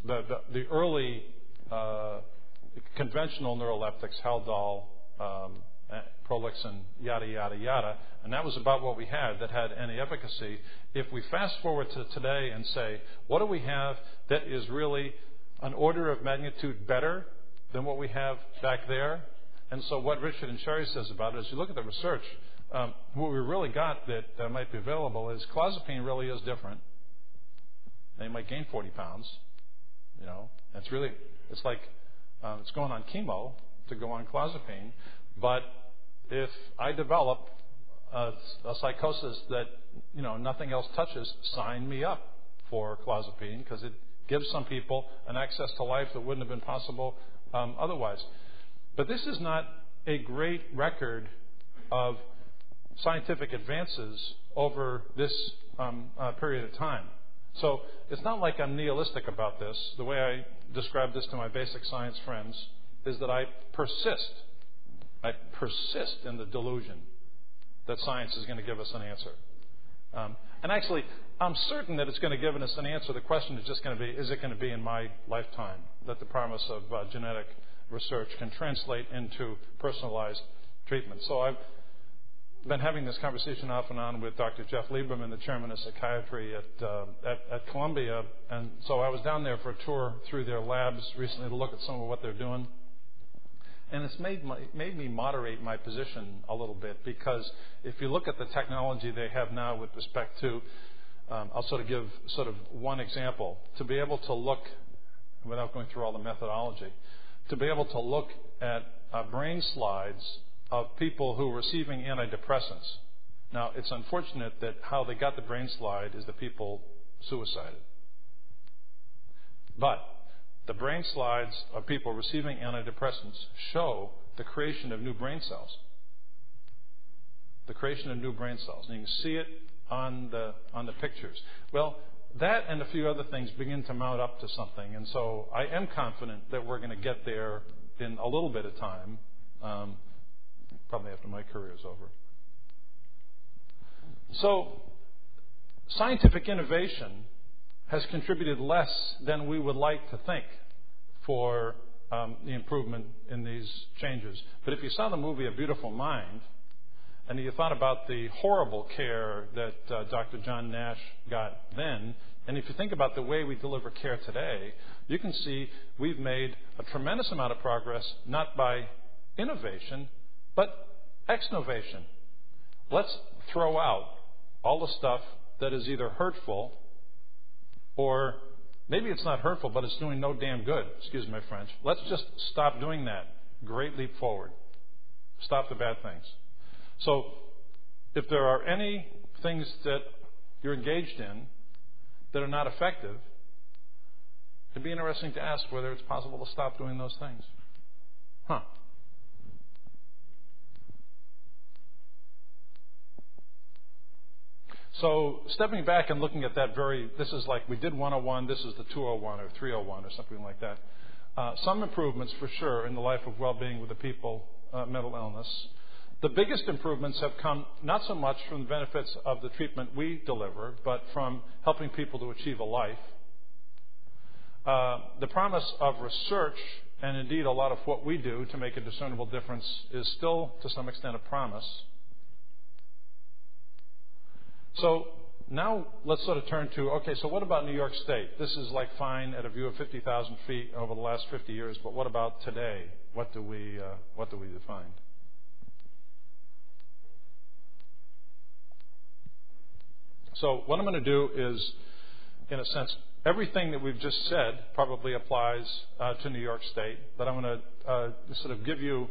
the early conventional neuroleptics, Haldol, Prolixin, yada, yada, yada, and that was about what we had that had any efficacy. If we fast forward to today and say, what do we have that is really an order of magnitude better than what we have back there? And so what Richard and Sherry says about it is you look at the research, what we really got that might be available is clozapine really is different. They might gain 40 pounds. You know, it's like it's going on chemo to go on clozapine. But if I develop a psychosis that, you know, nothing else touches, sign me up for clozapine because it gives some people an access to life that wouldn't have been possible otherwise. But this is not a great record of scientific advances over this period of time. So it's not like I'm nihilistic about this. The way I describe this to my basic science friends is that I persist in the delusion that science is going to give us an answer. And actually, I'm certain that it's going to give us an answer. The question is just going to be, is it going to be in my lifetime that the promise of genetic research can translate into personalized treatment? So I've been having this conversation off and on with Dr. Jeff Lieberman, the chairman of psychiatry at Columbia. And so I was down there for a tour through their labs recently to look at some of what they're doing. And it's made me moderate my position a little bit, because if you look at the technology they have now with respect to, I'll sort of give one example, to be able to look, without going through all the methodology, to be able to look at brain slides of people who are receiving antidepressants. Now, it's unfortunate that how they got the brain slide is that people suicided. But the brain slides of people receiving antidepressants show the creation of new brain cells. The creation of new brain cells. And you can see it on the pictures. Well, that and a few other things begin to mount up to something. And so I am confident that we're going to get there in a little bit of time, probably after my career is over. So scientific innovation has contributed less than we would like to think for the improvement in these changes. But if you saw the movie A Beautiful Mind, and you thought about the horrible care that Dr. John Nash got then, and if you think about the way we deliver care today, you can see we've made a tremendous amount of progress, not by innovation, but exnovation. Let's throw out all the stuff that is either hurtful, or maybe it's not hurtful, but it's doing no damn good. Excuse my French. Let's just stop doing that. Great leap forward. Stop the bad things. So if there are any things that you're engaged in that are not effective, it'd be interesting to ask whether it's possible to stop doing those things. So stepping back and looking at that this is like we did 101, this is the 201 or 301 or something like that. Some improvements for sure in the life of well-being with the people, mental illness. The biggest improvements have come not so much from the benefits of the treatment we deliver, but from helping people to achieve a life. The promise of research, and indeed a lot of what we do to make a discernible difference, is still to some extent a promise. So now let's sort of turn to, okay, so what about New York State? This is like fine at a view of 50,000 feet over the last 50 years, but what about today? What do we find? So what I'm going to do is, in a sense, everything that we've just said probably applies to New York State, but I'm going to sort of give you,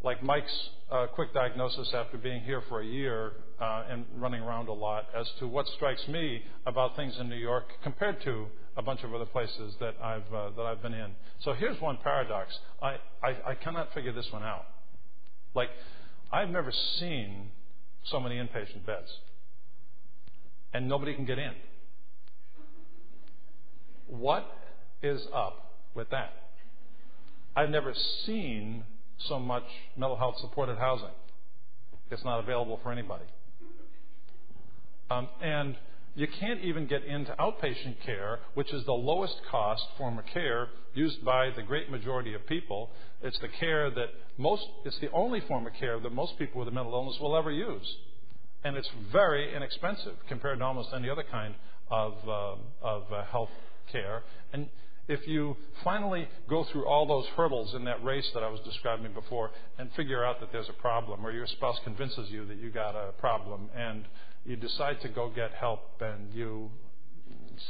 like Mike's quick diagnosis after being here for a year and running around a lot, as to what strikes me about things in New York compared to a bunch of other places that I've been in. So here's one paradox. I cannot figure this one out. Like, I've never seen so many inpatient beds, and nobody can get in. What is up with that? I've never seen so much mental health supported housing. It's not available for anybody. And you can't even get into outpatient care, which is the lowest cost form of care used by the great majority of people. It's the care that it's the only form of care that most people with a mental illness will ever use. And it's very inexpensive compared to almost any other kind of health care. And if you finally go through all those hurdles in that race that I was describing before and figure out that there's a problem, or your spouse convinces you that you got a problem, and you decide to go get help, and you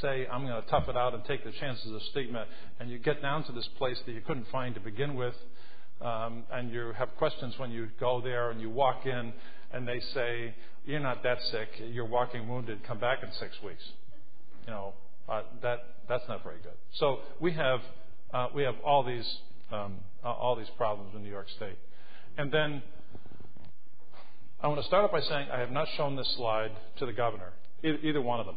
say, I'm going to tough it out and take the chances of stigma, and you get down to this place that you couldn't find to begin with, and you have questions when you go there, and you walk in, and they say, you're not that sick, you're walking wounded, come back in 6 weeks. That's not very good. So we have all these problems in New York State. And then I want to start off by saying I have not shown this slide to the governor, either one of them.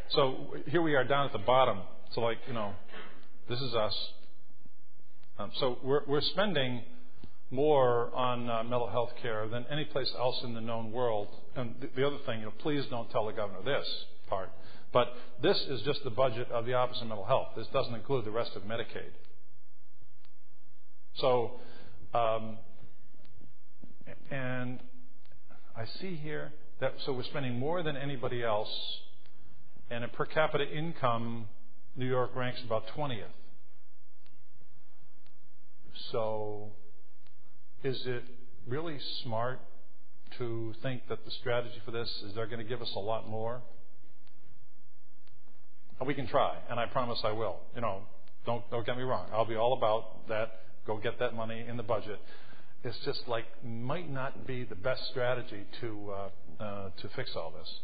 So here we are down at the bottom. So this is us. So we're spending more on mental health care than any place else in the known world. And the other thing, please don't tell the governor this part, but this is just the budget of the Office of Mental Health. This doesn't include the rest of Medicaid. So, and I see here that, so we're spending more than anybody else, and in per capita income, New York ranks about 20th. So, is it really smart to think that the strategy for this is they're going to give us a lot more? And we can try, and I promise I will. Don't get me wrong. I'll be all about that. Go get that money in the budget. It's just might not be the best strategy to fix all this.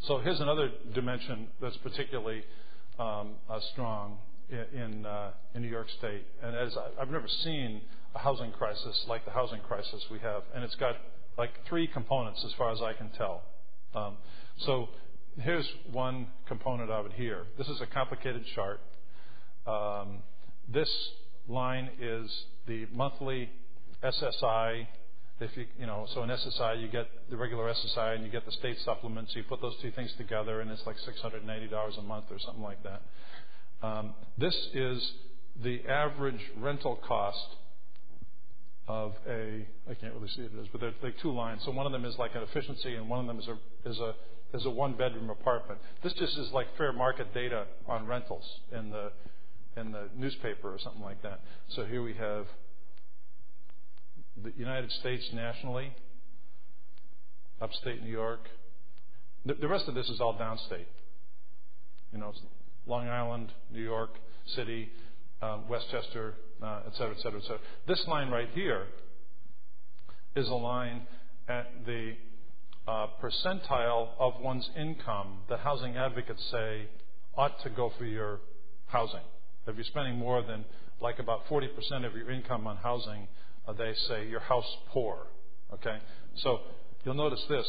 So here's another dimension that's particularly strong in New York State, and I've never seen a housing crisis like the housing crisis we have, and it's got 3 components as far as I can tell. So here's one component of it here. This is a complicated chart. This line is the monthly SSI. So in SSI you get the regular SSI and you get the state supplement. So you put those 2 things together, and it's like $680 a month or something like that. This is the average rental cost of I can't really see it, but they're 2 lines. So one of them is like an efficiency, and one of them is a 1-bedroom apartment. This just is like fair market data on rentals in the newspaper or something like that. So here we have the United States nationally, upstate New York. The rest of this is all downstate. Long Island, New York City, Westchester, et cetera, et cetera, et cetera. This line right here is a line at the percentile of one's income that housing advocates say ought to go for your housing. If you're spending more than about 40% of your income on housing, they say you're house poor. Okay? So you'll notice this.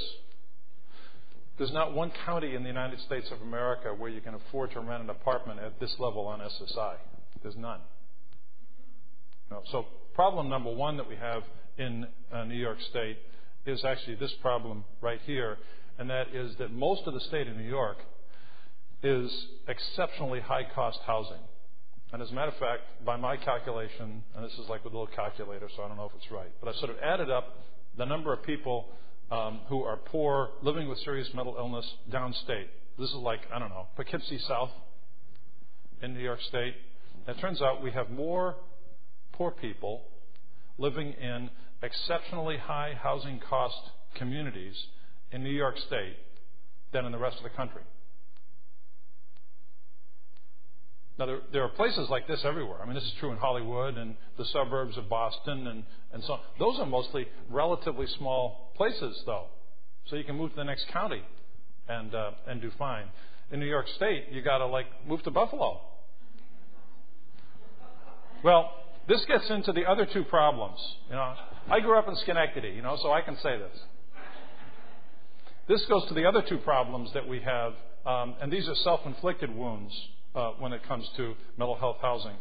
There's not one county in the United States of America where you can afford to rent an apartment at this level on SSI. There's none. So problem number 1 that we have in New York State is actually this problem right here, and that is that most of the state of New York is exceptionally high-cost housing. And as a matter of fact, by my calculation, and this is like with a little calculator, so I don't know if it's right, but I sort of added up the number of people who are poor, living with serious mental illness downstate. This is Poughkeepsie South. in New York State. It turns out we have more poor people living in exceptionally high housing cost communities in New York State than in the rest of the country. Now, there are places like this everywhere. I mean, this is true in Hollywood and the suburbs of Boston and so on. Those are mostly relatively small places, though. So you can move to the next county and do fine. In New York State, you got to, move to Buffalo. Well, this gets into the other two problems. I grew up in Schenectady, so I can say this. This goes to the other two problems that we have, and these are self-inflicted wounds when it comes to mental health housing.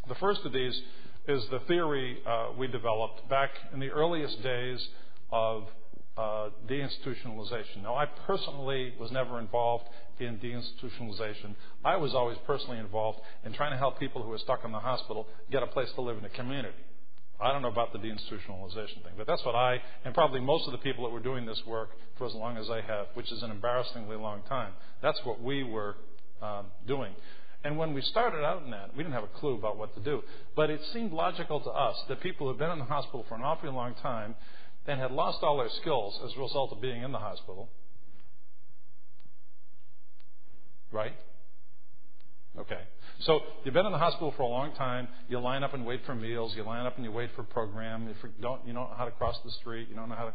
The first of these is the theory we developed back in the earliest days of deinstitutionalization. Now, I personally was never involved in deinstitutionalization. I was always personally involved in trying to help people who were stuck in the hospital get a place to live in the community. I don't know about the deinstitutionalization thing, but that's what I, and probably most of the people that were doing this work for as long as I have, which is an embarrassingly long time, that's what we were doing. And when we started out in that, we didn't have a clue about what to do. But it seemed logical to us that people who had been in the hospital for an awfully long time and had lost all their skills as a result of being in the hospital. Right? Okay. So you've been in the hospital for a long time. You line up and wait for meals. You line up and you wait for a program. You don't know how to cross the street. You don't know how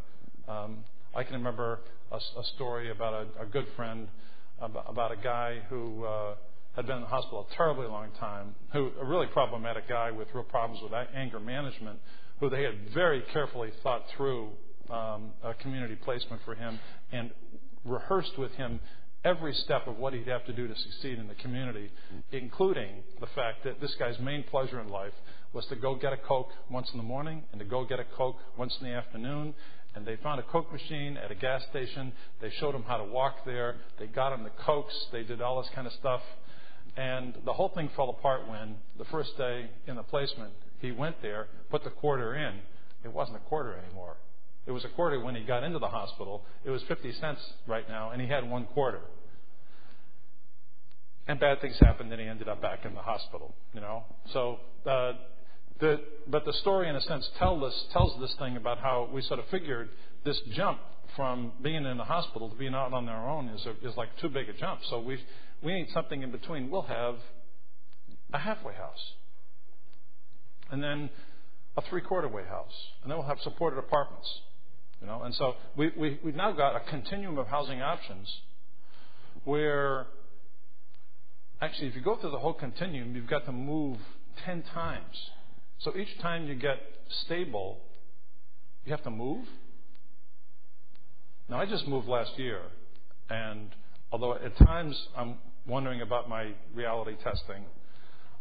to. I can remember a story about a good friend about a guy who had been in the hospital a terribly long time, a really problematic guy with real problems with anger management, who they had very carefully thought through a community placement for him and rehearsed with him every step of what he'd have to do to succeed in the community, including the fact that this guy's main pleasure in life was to go get a Coke once in the morning and to go get a Coke once in the afternoon. And they found a Coke machine at a gas station. They showed him how to walk there. They got him the Cokes. They did all this kind of stuff. And the whole thing fell apart when the first day in the placement, he went there, put the quarter in. It wasn't a quarter anymore. It was a quarter when he got into the hospital. It was 50 cents right now, and he had one quarter. And bad things happened, and he ended up back in the hospital, So, but the story, in a sense, tells this thing about how we sort of figured this jump from being in the hospital to being out on our own is like too big a jump. So we need something in between. We'll have a halfway house, and then a three-quarter-way house, and then we'll have supported apartments, And so we've now got a continuum of housing options where, actually, if you go through the whole continuum, you've got to move 10 times. So each time you get stable, you have to move. Now, I just moved last year, and although at times I'm wondering about my reality testing,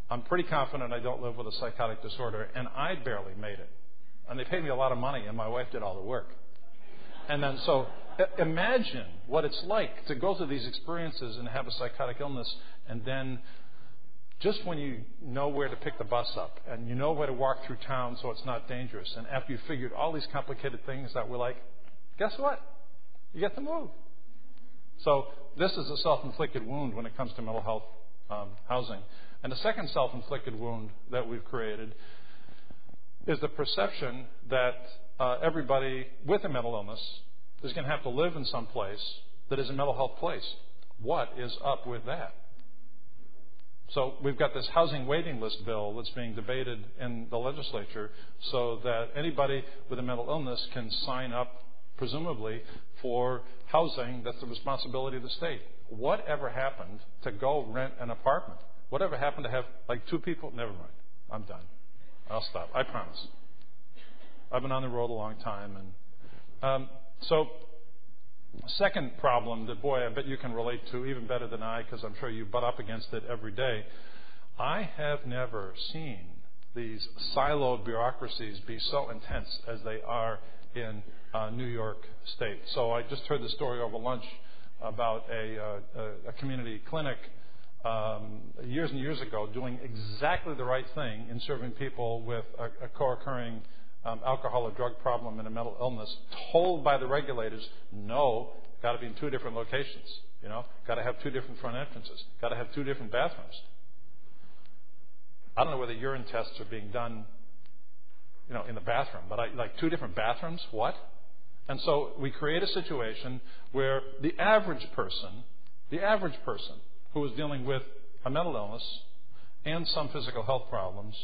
I'm pretty confident I don't live with a psychotic disorder, and I barely made it. And they paid me a lot of money, and my wife did all the work. And then, so imagine what it's like to go through these experiences and have a psychotic illness, and then just when you know where to pick the bus up and you know where to walk through town so it's not dangerous, and after you figured all these complicated things that we're like, guess what? You get to move. So this is a self-inflicted wound when it comes to mental health housing. And the second self-inflicted wound that we've created is the perception that everybody with a mental illness is going to have to live in some place that is a mental health place. What is up with that? So we've got this housing waiting list bill that's being debated in the legislature so that anybody with a mental illness can sign up, presumably, for housing that's the responsibility of the state. Whatever happened to go rent an apartment? Whatever happened to have two people? Never mind. I'm done. I'll stop. I promise. I've been on the road a long time. And so second problem that, boy, I bet you can relate to even better than I, because I'm sure you butt up against it every day. I have never seen these siloed bureaucracies be so intense as they are in New York State. So I just heard the story over lunch about a community clinic years and years ago doing exactly the right thing in serving people with a co-occurring alcohol or drug problem and a mental illness, told by the regulators, no, got to be in two different locations, got to have two different front entrances, got to have two different bathrooms. I don't know whether urine tests are being done, in the bathroom, but like 2 different bathrooms, what? And so we create a situation where the average person who is dealing with a mental illness and some physical health problems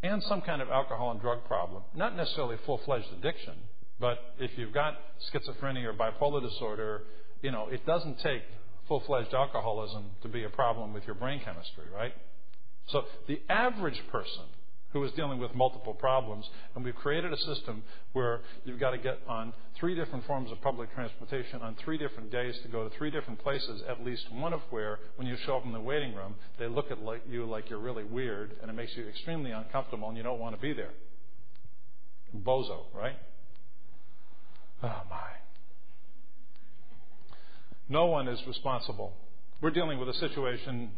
and some kind of alcohol and drug problem, not necessarily full-fledged addiction, but if you've got schizophrenia or bipolar disorder, it doesn't take full-fledged alcoholism to be a problem with your brain chemistry, right? So the average person who is dealing with multiple problems, and we've created a system where you've got to get on 3 different forms of public transportation on 3 different days to go to 3 different places, at least one of where, when you show up in the waiting room, they look at you like you're really weird, and it makes you extremely uncomfortable, and you don't want to be there. Bozo, right? Oh, my. No one is responsible. We're dealing with a situation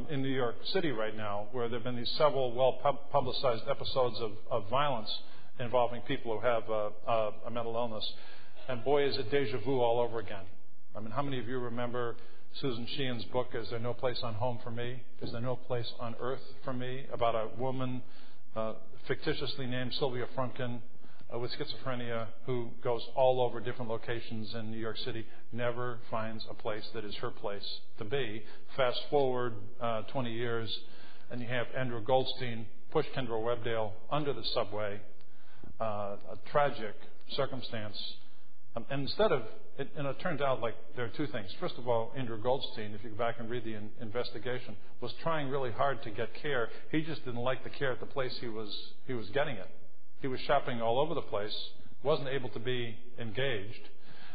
in New York City right now where there have been these several well-publicized episodes of violence involving people who have a mental illness. And boy, is it deja vu all over again. I mean, how many of you remember Susan Sheehan's book, Is There No Place on Home for Me? Is There No Place on Earth for Me? About a woman fictitiously named Sylvia Frumkin with schizophrenia who goes all over different locations in New York City, never finds a place that is her place to be. Fast forward 20 years, and you have Andrew Goldstein push Kendra Webdale under the subway, a tragic circumstance. And instead of, it turns out like there are 2 things. First of all, Andrew Goldstein, if you go back and read the investigation, was trying really hard to get care. He just didn't like the care at the place he was getting it. He was shopping all over the place, wasn't able to be engaged.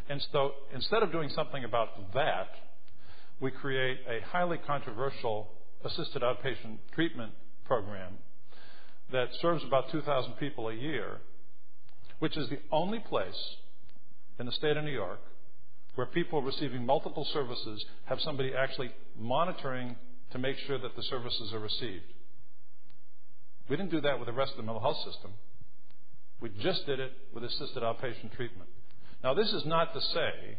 And so instead of doing something about that, we create a highly controversial assisted outpatient treatment program that serves about 2,000 people a year, which is the only place in the state of New York where people receiving multiple services have somebody actually monitoring to make sure that the services are received. We didn't do that with the rest of the mental health system. We just did it with assisted outpatient treatment. Now, this is not to say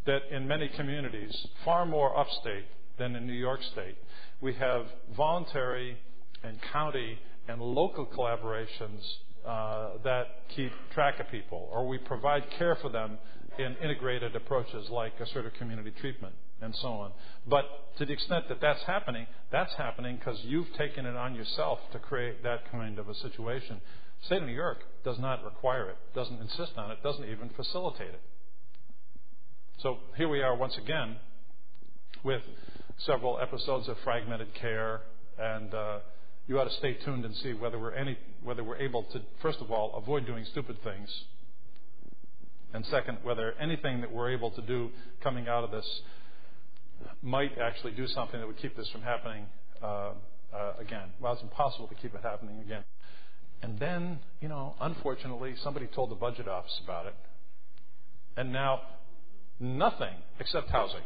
that in many communities, far more upstate than in New York State, we have voluntary and county and local collaborations that keep track of people, or we provide care for them in integrated approaches like assertive community treatment and so on. But to the extent that that's happening because you've taken it on yourself to create that kind of a situation. The state of New York does not require it, doesn't insist on it, doesn't even facilitate it. So here we are once again with several episodes of fragmented care, and you ought to stay tuned and see whether we're able to, first of all, avoid doing stupid things, and second, whether anything that we're able to do coming out of this might actually do something that would keep this from happening again. Well, it's impossible to keep it happening again. And then, unfortunately, somebody told the budget office about it. And now, nothing except housing.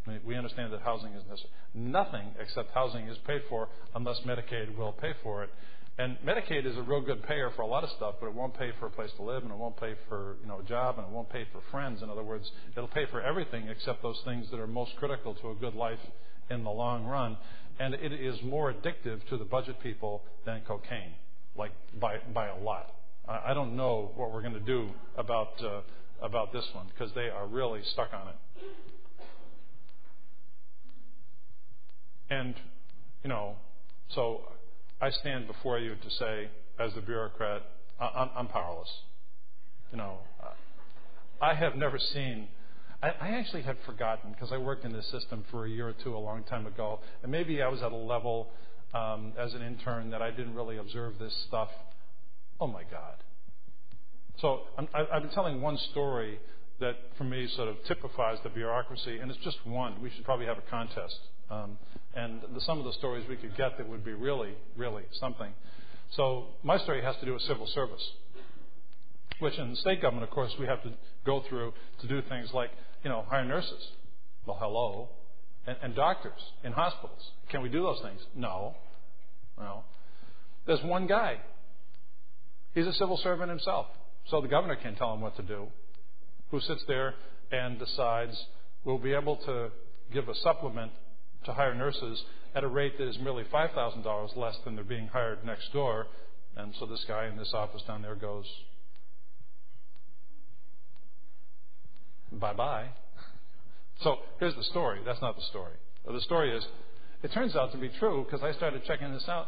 I mean, we understand that housing is necessary. Nothing except housing is paid for unless Medicaid will pay for it. And Medicaid is a real good payer for a lot of stuff, but it won't pay for a place to live, and it won't pay for a job, and it won't pay for friends. In other words, it'll pay for everything except those things that are most critical to a good life in the long run. And it is more addictive to the budget people than cocaine. Like by a lot. I don't know what we're going to do about this one because they are really stuck on it. And so I stand before you to say, as the bureaucrat, I'm powerless. I have never seen. I actually had forgotten because I worked in this system for a year or 2 a long time ago, and maybe I was at a level. As an intern that I didn't really observe this stuff. Oh, my God. So I've been telling one story that, for me, sort of typifies the bureaucracy, and it's just one. We should probably have a contest. And some of the stories we could get that would be really, really something. So my story has to do with civil service, which in the state government, of course, we have to go through to do things like, hire nurses. Well, hello. And doctors in hospitals. Can we do those things? No. Well, there's one guy. He's a civil servant himself. So the governor can't tell him what to do. Who sits there and decides we'll be able to give a supplement to hire nurses at a rate that is merely $5,000 less than they're being hired next door. And so this guy in this office down there goes, bye-bye. So here's the story. That's not the story. The story is, it turns out to be true because I started checking this out.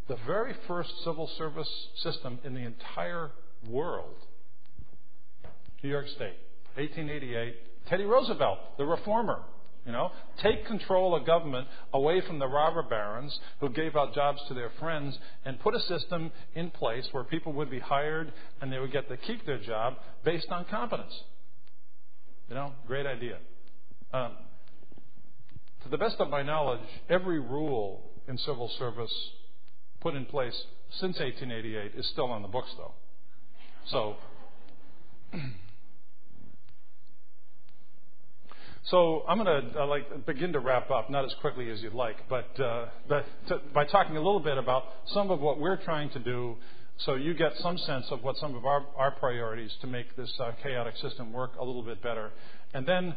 The very first civil service system in the entire world, New York State, 1888, Teddy Roosevelt, the reformer, take control of government away from the robber barons who gave out jobs to their friends and put a system in place where people would be hired and they would get to keep their job based on competence. Great idea. To the best of my knowledge, every rule in civil service put in place since 1888 is still on the books, though. So I'm going to begin to wrap up, not as quickly as you'd like, but by talking a little bit about some of what we're trying to do, so you get some sense of what some of our priorities to make this chaotic system work a little bit better. And then,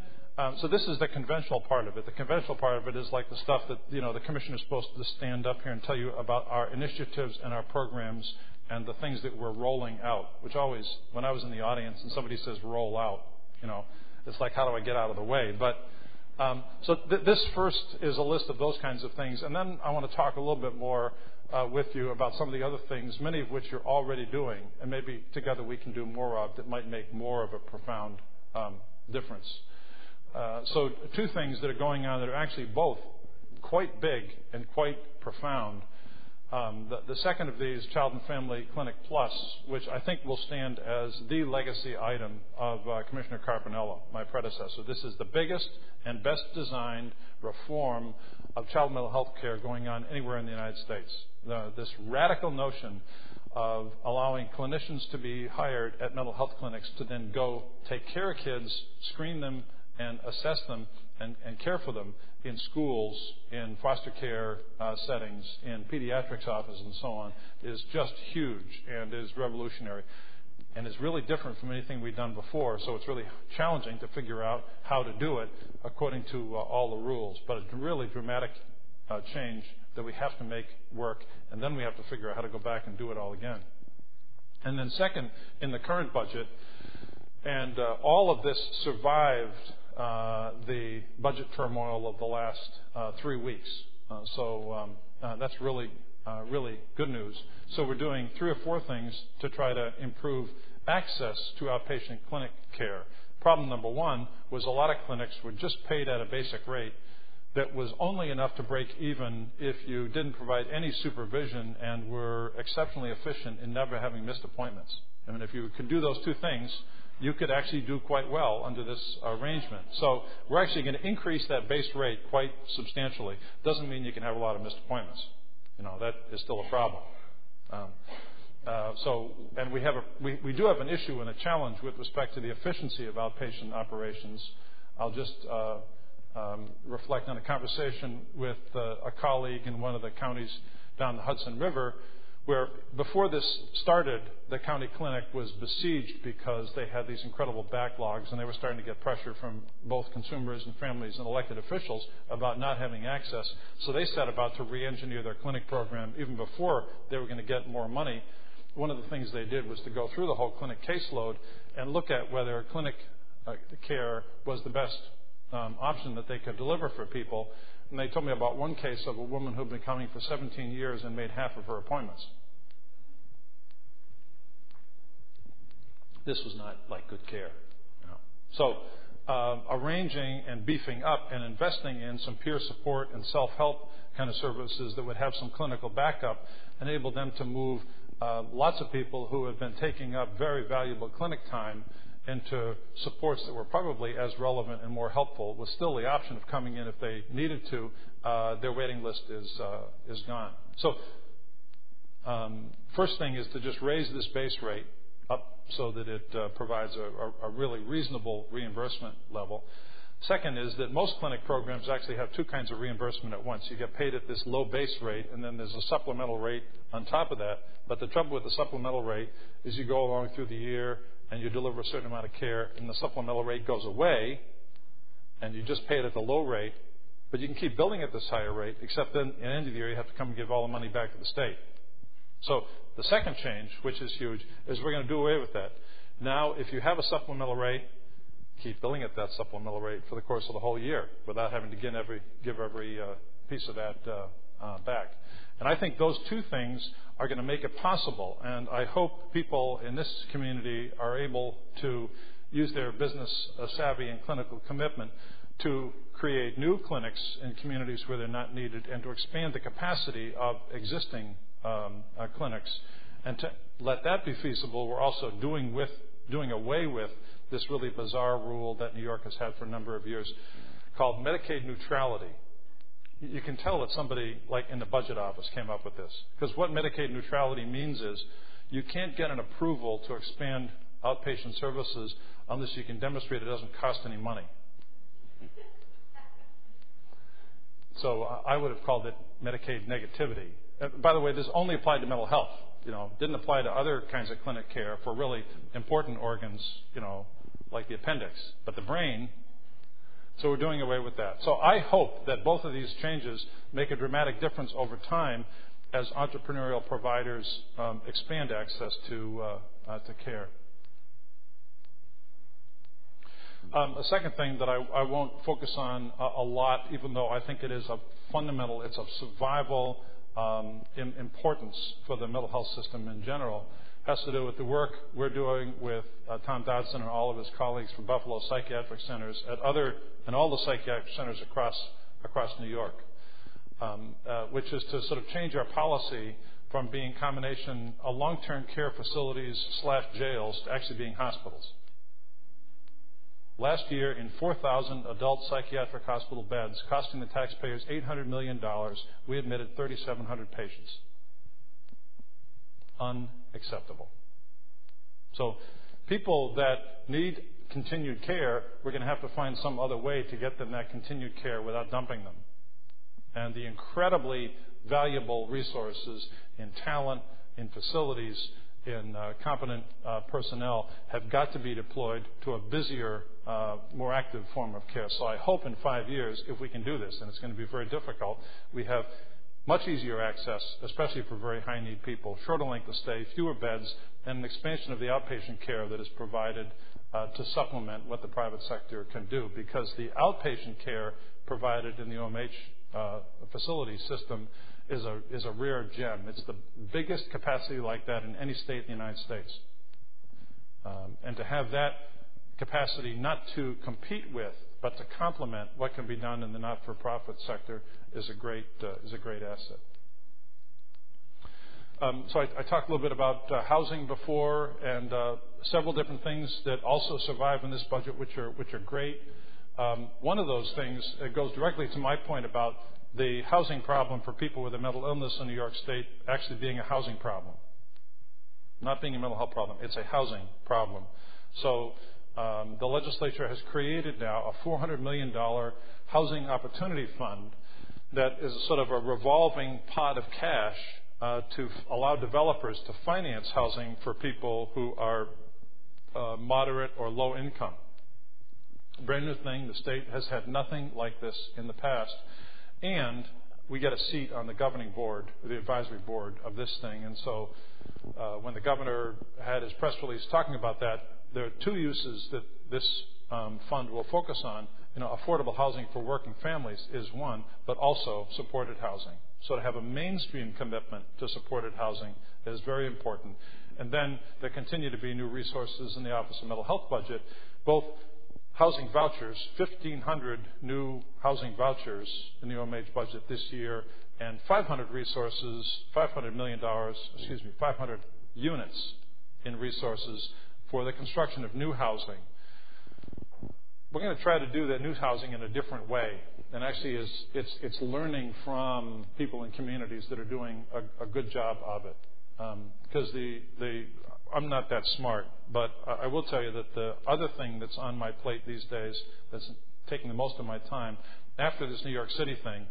so this is the conventional part of it. The conventional part of it is like the stuff that the commission is supposed to stand up here and tell you about our initiatives and our programs and the things that we're rolling out. Which always, when I was in the audience and somebody says roll out, it's like, how do I get out of the way? But so this first is a list of those kinds of things. And then I want to talk a little bit more with you about some of the other things, many of which you're already doing, and maybe together we can do more of that might make more of a profound difference. So two things that are going on that are actually both quite big and quite profound. The second of these, Child and Family Clinic Plus, which I think will stand as the legacy item of Commissioner Carpinello, my predecessor. This is the biggest and best designed reform of child mental health care going on anywhere in the United States. This radical notion of allowing clinicians to be hired at mental health clinics to then go take care of kids, screen them, and assess them and care for them in schools, in foster care settings, in pediatrics offices, and so on, is just huge and is revolutionary and is really different from anything we've done before. So it's really challenging to figure out how to do it according to all the rules. But it's a really dramatic change that we have to make work, and then we have to figure out how to go back and do it all again. And then second, in the current budget, and all of this survived the budget turmoil of the last 3 weeks. So that's really good news. So we're doing 3 or 4 things to try to improve access to outpatient clinic care. Problem number 1 was a lot of clinics were just paid at a basic rate that was only enough to break even if you didn't provide any supervision and were exceptionally efficient in never having missed appointments. I mean, if you could do those 2 things, you could actually do quite well under this arrangement. So we're actually going to increase that base rate quite substantially. Doesn't mean you can have a lot of missed appointments. That is still a problem. And we do have an issue and a challenge with respect to the efficiency of outpatient operations. I'll just reflect on a conversation with a colleague in one of the counties down the Hudson River, where before this started, the county clinic was besieged because they had these incredible backlogs, and they were starting to get pressure from both consumers and families and elected officials about not having access. So they set about to re-engineer their clinic program even before they were going to get more money. One of the things they did was to go through the whole clinic caseload and look at whether clinic care was the best option that they could deliver for people. And they told me about one case of a woman who had been coming for 17 years and made half of her appointments. This was not like good care. So arranging and beefing up and investing in some peer support and self-help kind of services that would have some clinical backup enabled them to move lots of people who had been taking up very valuable clinic time into supports that were probably as relevant and more helpful, with still the option of coming in if they needed to. Their waiting list is gone. So first thing is to just raise this base rate up so that it provides a really reasonable reimbursement level. Second is that most clinic programs actually have 2 kinds of reimbursement at once. You get paid at this low base rate, and then there's a supplemental rate on top of that. But the trouble with the supplemental rate is you go along through the year and you deliver a certain amount of care, and the supplemental rate goes away, and you just pay it at the low rate, But you can keep billing at this higher rate, except then at the end of the year you have to come and give all the money back to the state. So the second change, which is huge, is we're going to do away with that. Now, if you have a supplemental rate, keep billing at that supplemental rate for the course of the whole year without having to give every piece of that back. And I think those two things are going to make it possible. And I hope people in this community are able to use their business savvy and clinical commitment to create new clinics in communities where they're not needed and to expand the capacity of existing clinics. And to let that be feasible, we're also doing away with this really bizarre rule that New York has had for a number of years called Medicaid neutrality. You can tell that somebody like in the budget office came up with this, because what Medicaid neutrality means is you can't get an approval to expand outpatient services unless you can demonstrate it doesn't cost any money. So I would have called it Medicaid negativity. By the way, this only applied to mental health. Didn't apply to other kinds of clinic care for really important organs, like the appendix, but the brain. So we're doing away with that. So I hope that both of these changes make a dramatic difference over time as entrepreneurial providers expand access to care. A second thing that I won't focus on a lot, even though I think it is it's of survival importance for the mental health system in general, has to do with the work we're doing with Tom Dodson and all of his colleagues from Buffalo Psychiatric Centers and all the psychiatric centers across New York, which is to sort of change our policy from being combination of long-term care facilities / jails to actually being hospitals. Last year, in 4,000 adult psychiatric hospital beds, costing the taxpayers $800 million, we admitted 3,700 patients. Unacceptable. So people that need continued care, we're going to have to find some other way to get them that continued care without dumping them. And the incredibly valuable resources in talent, in facilities, in competent personnel have got to be deployed to a busier, more active form of care. So I hope in 5 years, if we can do this, and it's going to be very difficult, we have much easier access, especially for very high-need people, shorter length of stay, fewer beds, and an expansion of the outpatient care that is provided to supplement what the private sector can do. Because the outpatient care provided in the OMH facility system is a rare gem. It's the biggest capacity like that in any state in the United States. And to have that capacity not to compete with, but to complement what can be done in the not-for-profit sector is a great asset. So I talked a little bit about housing before, and several different things that also survive in this budget, which are great. One of those things goes directly to my point about the housing problem for people with a mental illness in New York State actually being a housing problem, not being a mental health problem. It's a housing problem. So the legislature has created now a $400 million housing opportunity fund that is sort of a revolving pot of cash to allow developers to finance housing for people who are moderate or low income. Brand new thing. The state has had nothing like this in the past. And we get a seat on the governing board, the advisory board of this thing. And so when the governor had his press release talking about that, there are two uses that this fund will focus on. Affordable housing for working families is one, but also supported housing. So to have a mainstream commitment to supported housing is very important. And then there continue to be new resources in the Office of Mental Health budget, both housing vouchers, 1,500 new housing vouchers in the OMH budget this year, and 500 units in resources for the construction of new housing. We're going to try to do that new housing in a different way, and actually it's learning from people in communities that are doing a good job of it. Because I'm not that smart, but I will tell you that the other thing that's on my plate these days that's taking the most of my time after this New York City thing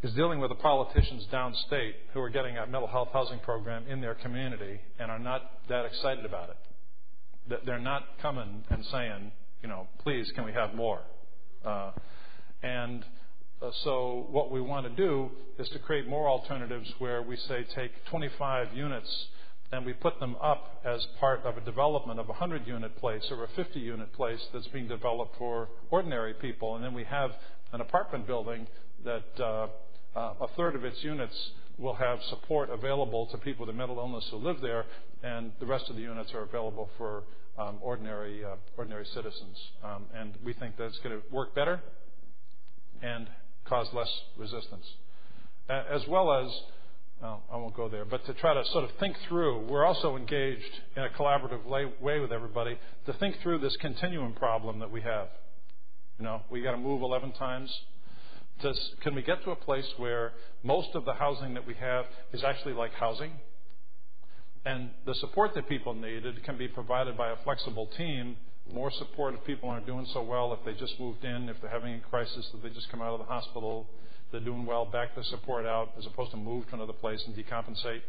is dealing with the politicians downstate who are getting a mental health housing program in their community and are not that excited about it. They're not coming and saying, please, can we have more? And So what we want to do is to create more alternatives where we say take 25 units and we put them up as part of a development of a 100-unit place or a 50-unit place that's being developed for ordinary people. And then we have an apartment building that a third of its units will have support available to people with a mental illness who live there, and the rest of the units are available for ordinary citizens. And we think that's going to work better and cause less resistance. As well as, I won't go there, but to try to sort of think through, we're also engaged in a collaborative way with everybody to think through this continuum problem that we have. You know, we got to move 11 times. Can we get to a place where most of the housing that we have is actually like housing? And the support that people needed can be provided by a flexible team. More support if people aren't doing so well, if they just moved in, if they're having a crisis, that they just come out of the hospital, they're doing well, back the support out, as opposed to move to another place and decompensate.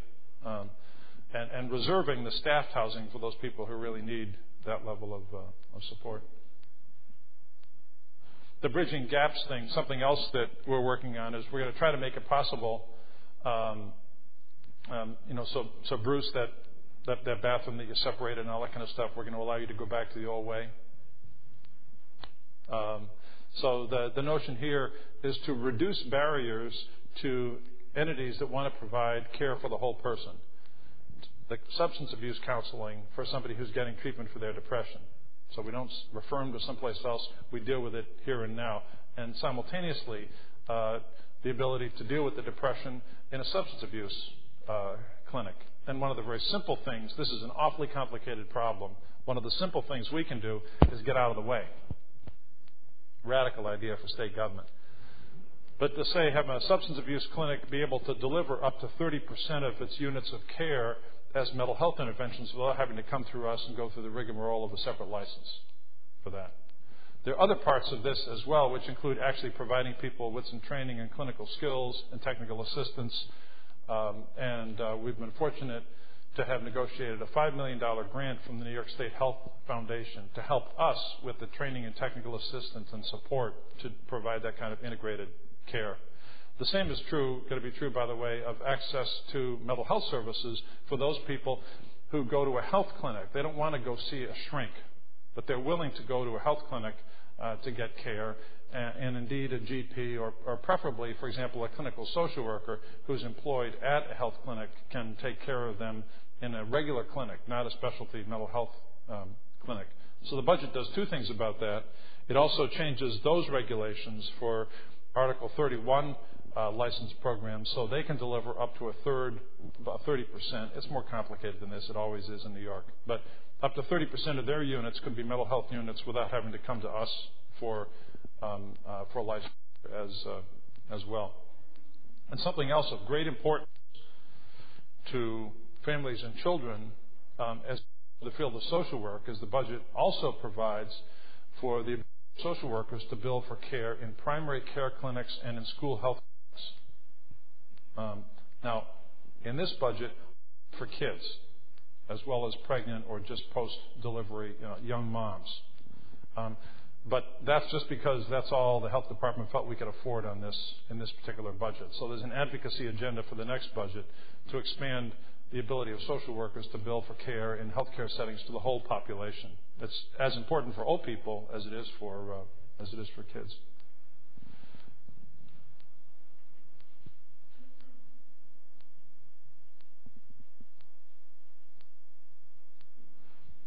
And reserving the staffed housing for those people who really need that level of support. The bridging gaps thing, something else that we're working on, is we're going to try to make it possible, so Bruce, that bathroom that you separated and all that kind of stuff, we're going to allow you to go back to the old way. So the notion here is to reduce barriers to entities that want to provide care for the whole person. The substance abuse counseling for somebody who's getting treatment for their depression. So we don't refer them to someplace else. We deal with it here and now. And simultaneously, the ability to deal with the depression in a substance abuse clinic. And one of the very simple things, this is an awfully complicated problem, one of the simple things we can do is get out of the way. Radical idea for state government. But to say have a substance abuse clinic be able to deliver up to 30% of its units of care as mental health interventions without having to come through us and go through the rigmarole of a separate license for that. There are other parts of this as well, which include actually providing people with some training in clinical skills and technical assistance. We've been fortunate to have negotiated a $5 million grant from the New York State Health Foundation to help us with the training and technical assistance and support to provide that kind of integrated care. The same is going to be true, by the way, of access to mental health services for those people who go to a health clinic. They don't want to go see a shrink, but they're willing to go to a health clinic to get care. And indeed, a GP or preferably, for example, a clinical social worker who's employed at a health clinic can take care of them in a regular clinic, not a specialty mental health clinic. So the budget does two things about that. It also changes those regulations for Article 31 license programs so they can deliver up to a third, about 30%. It's more complicated than this. It always is in New York. But up to 30% of their units could be mental health units without having to come to us for license as well. And something else of great importance to families and children as the field of social work is the budget also provides for the social workers to bill for care in primary care clinics and in school health clinics. Now, in this budget, for kids, as well as pregnant or just post-delivery young moms. But that's just because that's all the health department felt we could afford on this in this particular budget. So there's an advocacy agenda for the next budget to expand the ability of social workers to bill for care in healthcare settings to the whole population. It's as important for old people as it is for kids.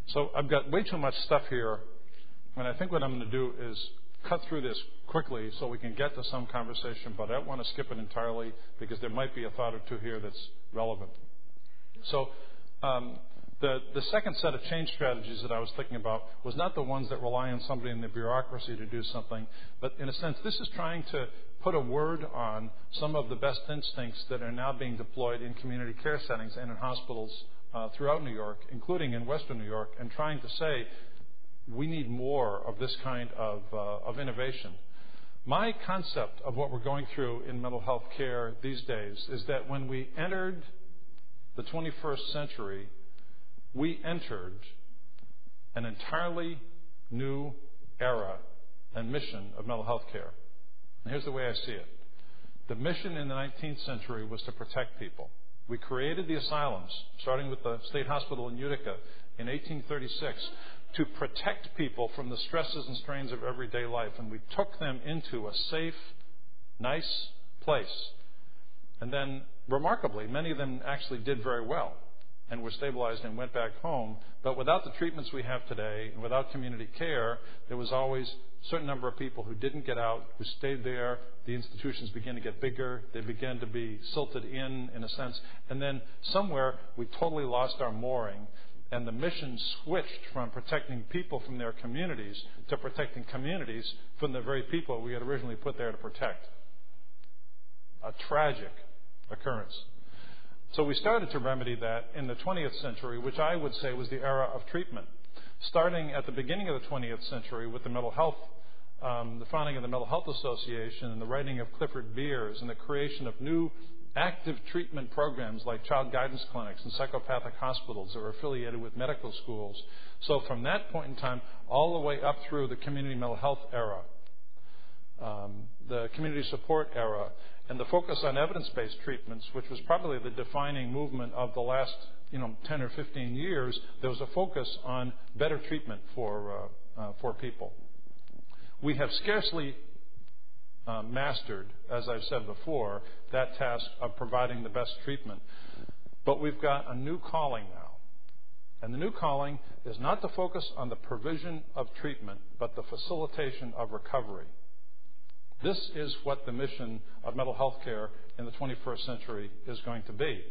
So I've got way too much stuff here, and I think what I'm going to do is cut through this quickly so we can get to some conversation, but I don't want to skip it entirely because there might be a thought or two here that's relevant. So the second set of change strategies that I was thinking about was not the ones that rely on somebody in the bureaucracy to do something, but in a sense this is trying to put a word on some of the best instincts that are now being deployed in community care settings and in hospitals throughout New York, including in Western New York, and trying to say we need more of this kind of innovation. My concept of what we're going through in mental health care these days is that when we entered the 21st century, we entered an entirely new era and mission of mental health care. And here's the way I see it. The mission in the 19th century was to protect people. We created the asylums, starting with the state hospital in Utica in 1836, to protect people from the stresses and strains of everyday life. And we took them into a safe, nice place. And then, remarkably, many of them actually did very well and were stabilized and went back home. But without the treatments we have today, and without community care, there was always a certain number of people who didn't get out, who stayed there. The institutions began to get bigger. They began to be silted in a sense. And then somewhere we totally lost our mooring, and the mission switched from protecting people from their communities to protecting communities from the very people we had originally put there to protect. A tragic occurrence. So we started to remedy that in the 20th century, which I would say was the era of treatment. Starting at the beginning of the 20th century with the mental health, the founding of the Mental Health Association and the writing of Clifford Beers and the creation of new active treatment programs like child guidance clinics and psychopathic hospitals that were affiliated with medical schools. So from that point in time, all the way up through the community mental health era, the community support era, and the focus on evidence-based treatments, which was probably the defining movement of the last 10 or 15 years, there was a focus on better treatment for people. We have scarcely mastered, as I've said before, that task of providing the best treatment. But we've got a new calling now. And the new calling is not to focus on the provision of treatment, but the facilitation of recovery. This is what the mission of mental health care in the 21st century is going to be.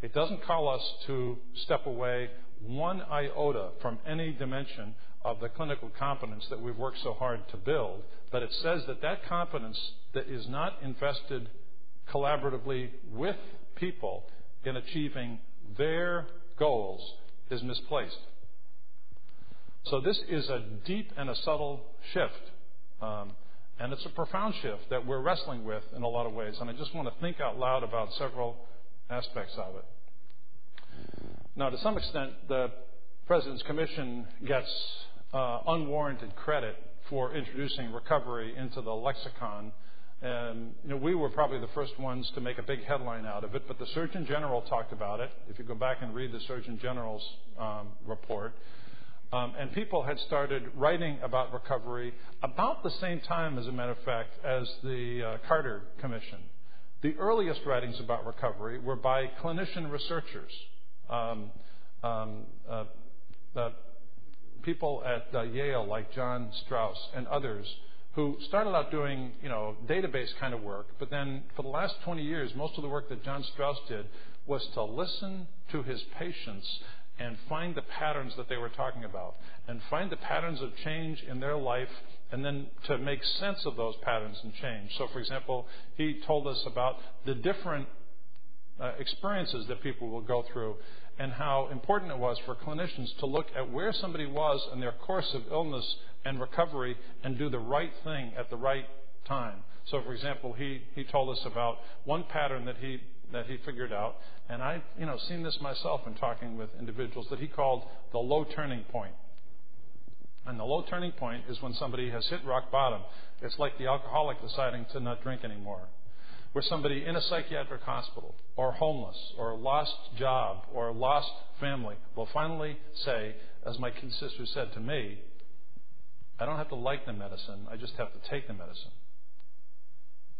It doesn't call us to step away one iota from any dimension of the clinical competence that we've worked so hard to build, but it says that that competence that is not invested collaboratively with people in achieving their goals is misplaced. So this is a deep and a subtle shift. And it's a profound shift that we're wrestling with in a lot of ways. And I just want to think out loud about several aspects of it. Now, to some extent, the President's Commission gets unwarranted credit for introducing recovery into the lexicon. And we were probably the first ones to make a big headline out of it, but the Surgeon General talked about it. If you go back and read the Surgeon General's report, and people had started writing about recovery about the same time, as a matter of fact, as the Carter Commission. The earliest writings about recovery were by clinician researchers, people at Yale like John Strauss and others who started out doing, database kind of work, but then for the last 20 years, most of the work that John Strauss did was to listen to his patients and find the patterns that they were talking about, and find the patterns of change in their life, and then to make sense of those patterns and change. So, for example, he told us about the different experiences that people will go through, and how important it was for clinicians to look at where somebody was in their course of illness and recovery and do the right thing at the right time. So, for example, he told us about one pattern that he figured out, and I've seen this myself in talking with individuals, that he called the low turning point. And the low turning point is when somebody has hit rock bottom. It's like the alcoholic deciding to not drink anymore. Where somebody in a psychiatric hospital, or homeless, or lost job, or lost family will finally say, as my kid sister said to me, I don't have to like the medicine, I just have to take the medicine.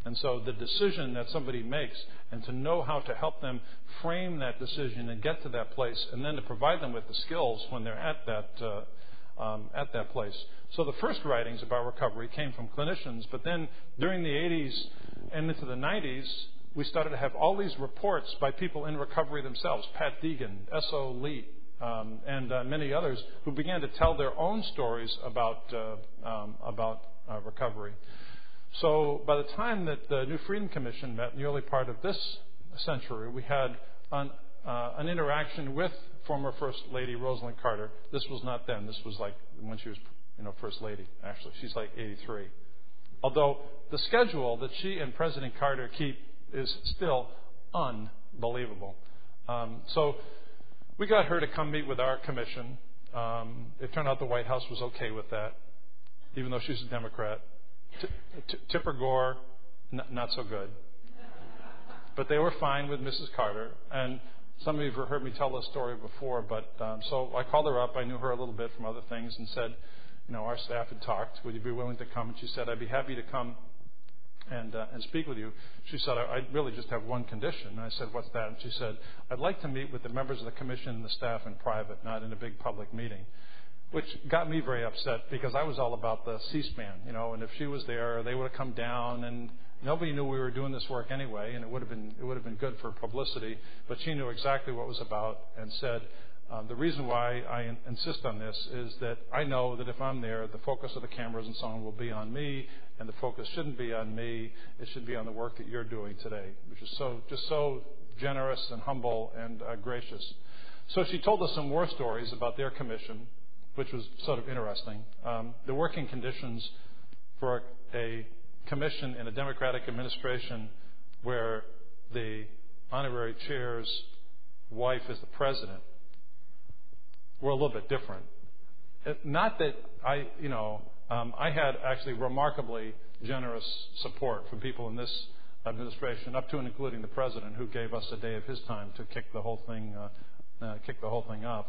And so the decision that somebody makes, and to know how to help them frame that decision and get to that place, and then to provide them with the skills when they're at that place. So the first writings about recovery came from clinicians, but then during the 80s and into the 90s, we started to have all these reports by people in recovery themselves, Pat Deegan, S.O. Lee, and many others, who began to tell their own stories about recovery. So by the time that the New Freedom Commission met in the early part of this century, we had an interaction with former First Lady Rosalind Carter. This was not then. This was like when she was, First Lady, actually. She's like 83. Although the schedule that she and President Carter keep is still unbelievable. So we got her to come meet with our commission. It turned out the White House was okay with that, even though she's a Democrat. Tipper Gore not so good. But they were fine with Mrs. Carter. And some of you have heard me tell this story before, but so I called her up. I knew her a little bit from other things and said, our staff had talked. Would you be willing to come? And she said, I'd be happy to come and speak with you. She said, I really just have one condition. And I said, what's that? And she said, I'd like to meet with the members of the commission and the staff in private, not in a big public meeting, which got me very upset because I was all about the C-SPAN, and if she was there, they would have come down, and nobody knew we were doing this work anyway, and it would have been good for publicity. But she knew exactly what it was about and said, the reason why I insist on this is that I know that if I'm there, the focus of the cameras and so on will be on me, and the focus shouldn't be on me. It should be on the work that you're doing today, which is so generous and humble and gracious. So she told us some war stories about their commission, which was sort of interesting. The working conditions for a commission in a Democratic administration where the honorary chair's wife is the president were a little bit different. Not that I had actually remarkably generous support from people in this administration, up to and including the president, who gave us a day of his time to kick the whole thing off.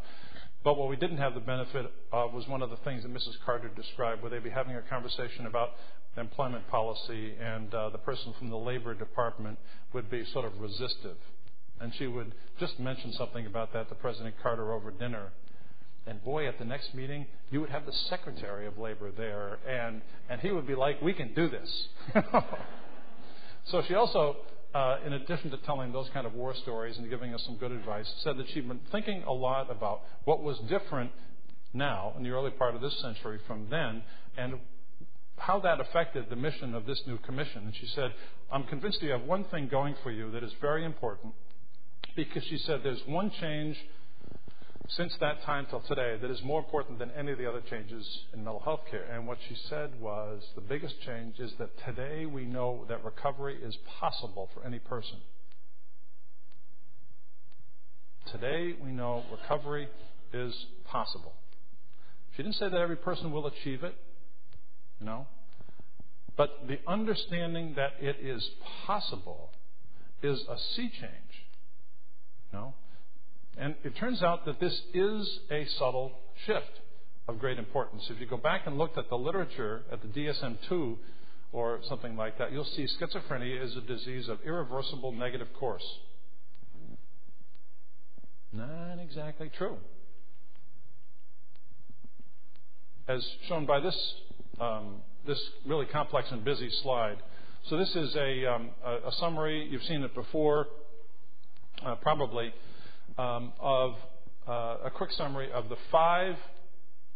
But what we didn't have the benefit of was one of the things that Mrs. Carter described, where they'd be having a conversation about employment policy, and the person from the Labor Department would be sort of resistive. And she would just mention something about that to President Carter over dinner. And boy, at the next meeting, you would have the Secretary of Labor there, and he would be like, we can do this. So she also, in addition to telling those kind of war stories and giving us some good advice, said that she'd been thinking a lot about what was different now, in the early part of this century from then, and how that affected the mission of this new commission. And she said, I'm convinced you have one thing going for you that is very important, because she said there's one change since that time till today that is more important than any of the other changes in mental health care. And what she said was the biggest change is that today we know that recovery is possible for any person. Today we know recovery is possible. She didn't say that every person will achieve it, but the understanding that it is possible is a sea change. And it turns out that this is a subtle shift of great importance. If you go back and look at the literature at the DSM-2 or something like that, you'll see schizophrenia is a disease of irreversible negative course. Not exactly true. As shown by this really complex and busy slide. So this is a summary. You've seen it before, probably. Of a quick summary of the 5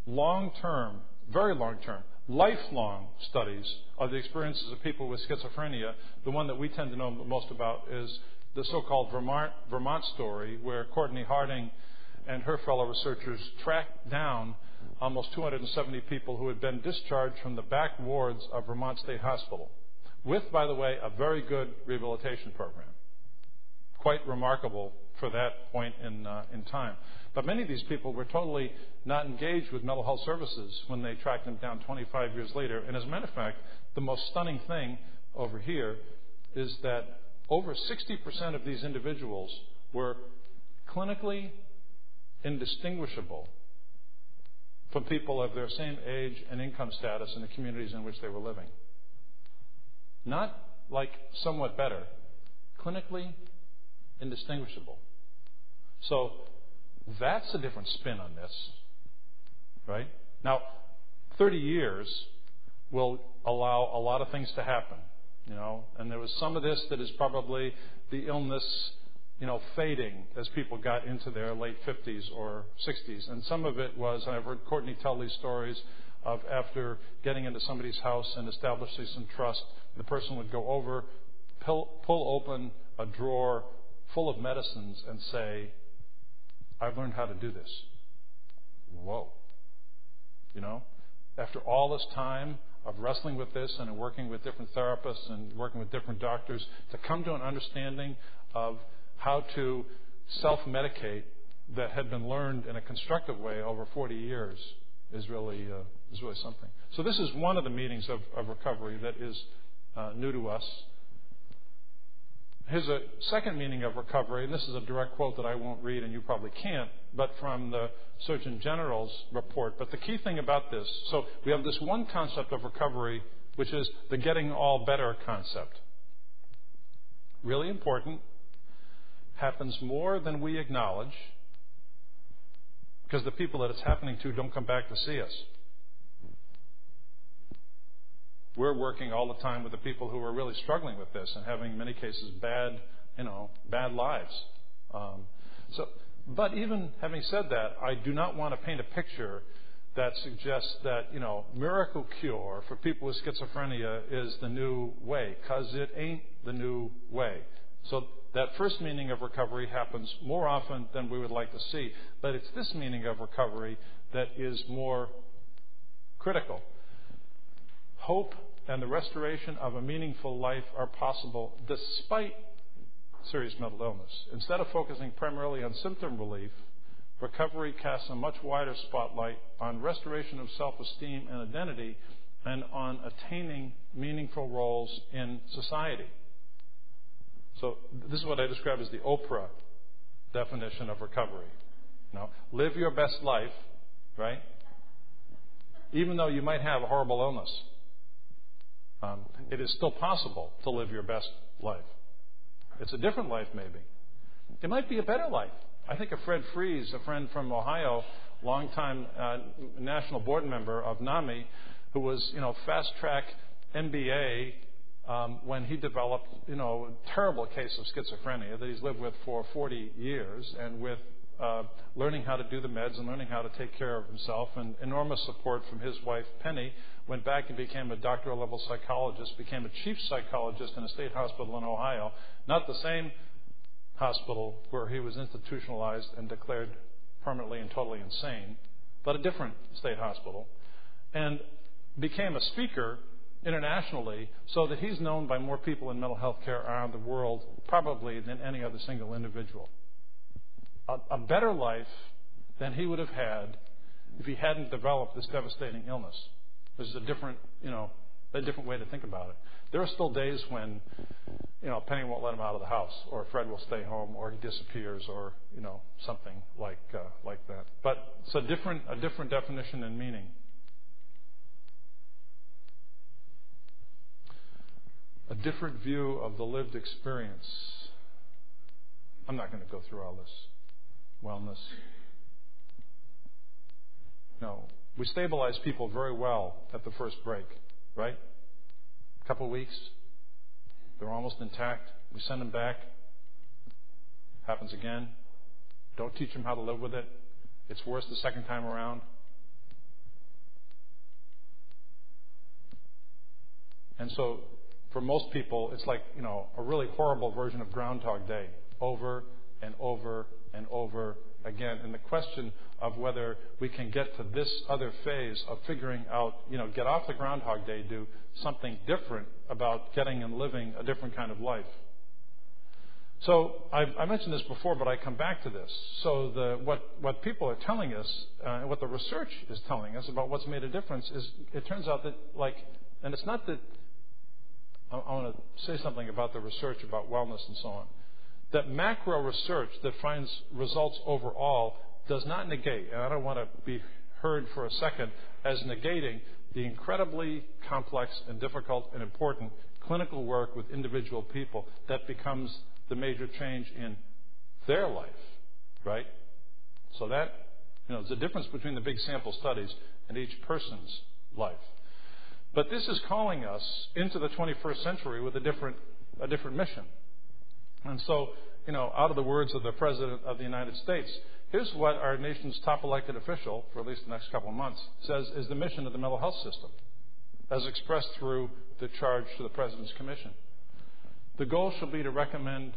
long-term, very long-term, lifelong studies of the experiences of people with schizophrenia. The one that we tend to know most about is the so-called Vermont story, where Courtney Harding and her fellow researchers tracked down almost 270 people who had been discharged from the back wards of Vermont State Hospital, with, by the way, a very good rehabilitation program. Quite remarkable for that point in time. But many of these people were totally not engaged with mental health services when they tracked them down 25 years later. And as a matter of fact, the most stunning thing over here is that over 60% of these individuals were clinically indistinguishable from people of their same age and income status in the communities in which they were living. Not like somewhat better, clinically indistinguishable. So that's a different spin on this, right? Now, 30 years will allow a lot of things to happen, and there was some of this that is probably the illness, fading as people got into their late 50s or 60s. And some of it was, and I've heard Courtney tell these stories of after getting into somebody's house and establishing some trust, the person would go over, pull open a drawer full of medicines and say, I've learned how to do this. Whoa. After all this time of wrestling with this and working with different therapists and working with different doctors, to come to an understanding of how to self-medicate that had been learned in a constructive way over 40 years is really something. So this is one of the meanings of recovery that is new to us. Here's a second meaning of recovery, and this is a direct quote that I won't read, and you probably can't, but from the Surgeon General's report. But the key thing about this, so we have this one concept of recovery, which is the getting all better concept. Really important. Happens more than we acknowledge, because the people that it's happening to don't come back to see us. We're working all the time with the people who are really struggling with this and having, in many cases, bad lives. But even having said that, I do not want to paint a picture that suggests that, miracle cure for people with schizophrenia is the new way, because it ain't the new way. So that first meaning of recovery happens more often than we would like to see, but it's this meaning of recovery that is more critical. Hope and the restoration of a meaningful life are possible despite serious mental illness. Instead of focusing primarily on symptom relief, recovery casts a much wider spotlight on restoration of self-esteem and identity and on attaining meaningful roles in society. So this is what I describe as the Oprah definition of recovery. Live your best life, right? Even though you might have a horrible illness. It is still possible to live your best life. It's a different life, maybe. It might be a better life. I think of Fred Fries, a friend from Ohio, longtime national board member of NAMI, who was, fast-track MBA when he developed, a terrible case of schizophrenia that he's lived with for 40 years, and with learning how to do the meds and learning how to take care of himself, and enormous support from his wife, Penny, went back and became a doctoral-level psychologist, became a chief psychologist in a state hospital in Ohio, not the same hospital where he was institutionalized and declared permanently and totally insane, but a different state hospital, and became a speaker internationally so that he's known by more people in mental health care around the world probably than any other single individual. A better life than he would have had if he hadn't developed this devastating illness. This is a different way to think about it. There are still days when, Penny won't let him out of the house, or Fred will stay home, or he disappears, or something like that. But it's a different definition and meaning. A different view of the lived experience. I'm not going to go through all this. Wellness. No. We stabilize people very well at the first break, right? A couple of weeks, they're almost intact. We send them back. Happens again. Don't teach them how to live with it. It's worse the second time around. And so, for most people, it's like, a really horrible version of Groundhog Day, over and over and over again. And the question of whether we can get to this other phase of figuring out, get off the Groundhog Day, do something different about getting and living a different kind of life. So I mentioned this before, but I come back to this. So what people are telling us, and what the research is telling us about what's made a difference is, it turns out that, and it's not that, I want to say something about the research about wellness and so on, that macro research that finds results overall does not negate, and I don't want to be heard for a second as negating the incredibly complex and difficult and important clinical work with individual people that becomes the major change in their life, right? So that, there's a difference between the big sample studies and each person's life. But this is calling us into the 21st century with a different mission. And so, out of the words of the President of the United States, here's what our nation's top elected official, for at least the next couple of months, says is the mission of the mental health system, as expressed through the charge to the President's Commission. The goal shall be to recommend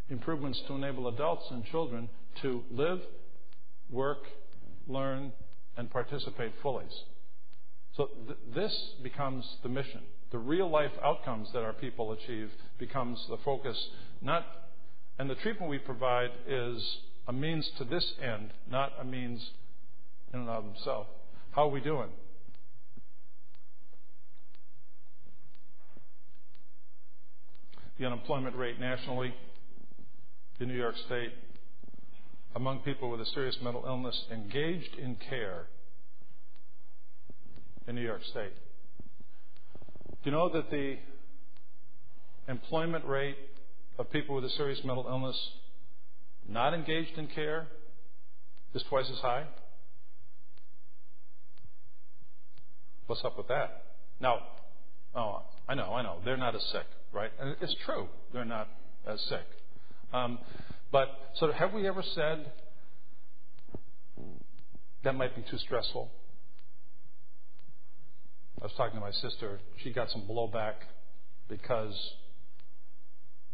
improvements to enable adults and children to live, work, learn, and participate fully. So this becomes the mission. The real-life outcomes that our people achieve becomes the focus, and the treatment we provide is a means to this end, not a means in and of itself. How are we doing? the unemployment rate nationally in New York State among people with a serious mental illness engaged in care in New York State. Do you know that the employment rate of people with a serious mental illness not engaged in care is twice as high? What's up with that? Now, I know, they're not as sick, right? And it's true, they're not as sick. But so have we ever said that might be too stressful? I was talking to my sister. She got some blowback because